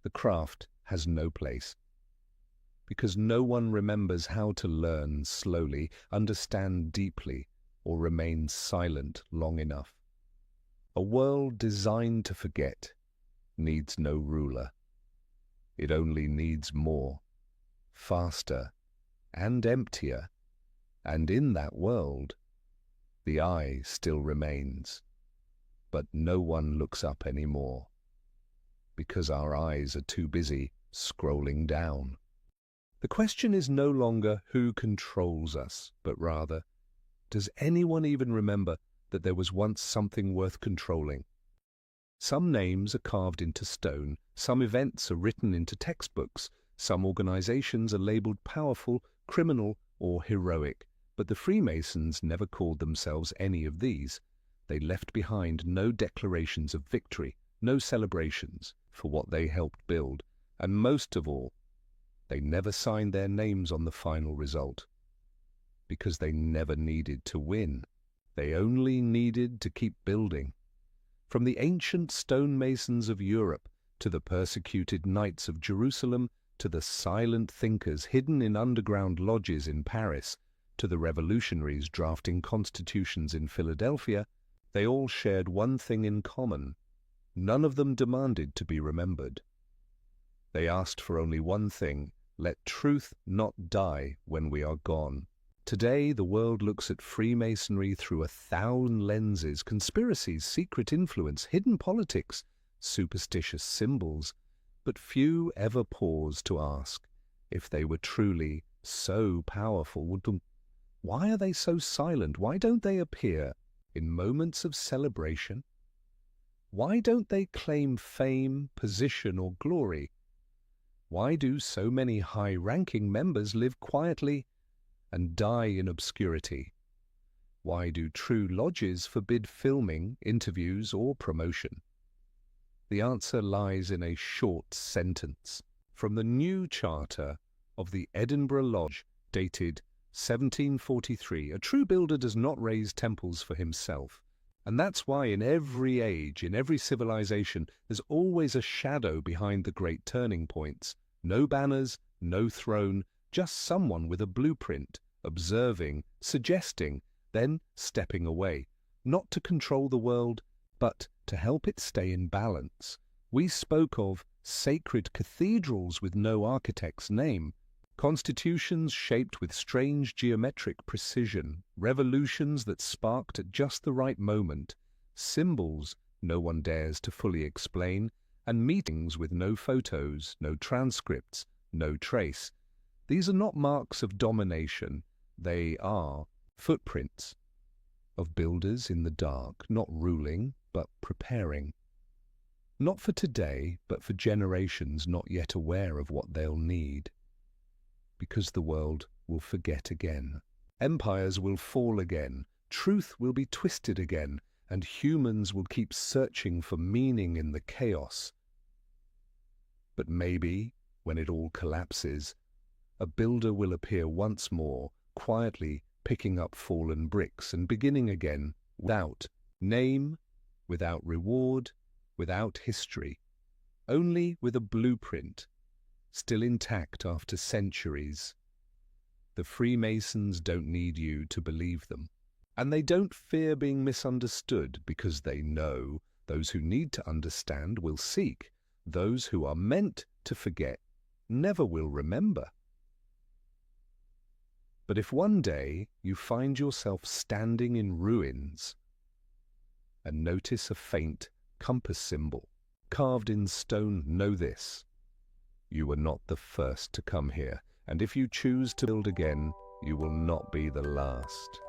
[SPEAKER 1] the craft has no place. Because no one remembers how to learn slowly, understand deeply, or remain silent long enough. A world designed to forget needs no ruler. It only needs more, faster, and emptier. And in that world, the eye still remains. But no one looks up anymore, because our eyes are too busy scrolling down. The question is no longer who controls us, but rather, does anyone even remember that there was once something worth controlling? Some names are carved into stone, some events are written into textbooks, some organizations are labeled powerful, criminal, or heroic, but the Freemasons never called themselves any of these. They left behind no declarations of victory, no celebrations for what they helped build, and most of all, they never signed their names on the final result, because they never needed to win. They only needed to keep building. From the ancient stonemasons of Europe to the persecuted knights of Jerusalem to the silent thinkers hidden in underground lodges in Paris to the revolutionaries drafting constitutions in Philadelphia, they all shared one thing in common. None of them demanded to be remembered. They asked for only one thing: let truth not die when we are gone. Today, the world looks at Freemasonry through 1,000 lenses: conspiracies, secret influence, hidden politics, superstitious symbols. But few ever pause to ask, if they were truly so powerful, why are they so silent? Why don't they appear in moments of celebration? Why don't they claim fame, position, or glory? Why do so many high-ranking members live quietly and die in obscurity? Why do true lodges forbid filming, interviews, or promotion? The answer lies in a short sentence from the new charter of the Edinburgh Lodge, dated 1743. A true builder does not raise temples for himself. And that's why in every age, in every civilization, there's always a shadow behind the great turning points. No banners, no throne, just someone with a blueprint, observing, suggesting, then stepping away, not to control the world, But to help it stay in balance, we spoke of sacred cathedrals with no architect's name, constitutions shaped with strange geometric precision, revolutions that sparked at just the right moment, symbols no one dares to fully explain, and meetings with no photos, no transcripts, no trace. These are not marks of domination, they are footprints of builders in the dark, not ruling, but preparing. Not for today, but for generations not yet aware of what they'll need. Because the world will forget again. Empires will fall again, truth will be twisted again, and humans will keep searching for meaning in the chaos. But maybe, when it all collapses, a builder will appear once more, quietly picking up fallen bricks and beginning again, without name, without reward, without history, only with a blueprint, still intact after centuries. The Freemasons don't need you to believe them, and they don't fear being misunderstood because they know those who need to understand will seek, those who are meant to forget never will remember. But if one day you find yourself standing in ruins and notice a faint compass symbol carved in stone, know this: you were not the first to come here, and if you choose to build again, you will not be the last.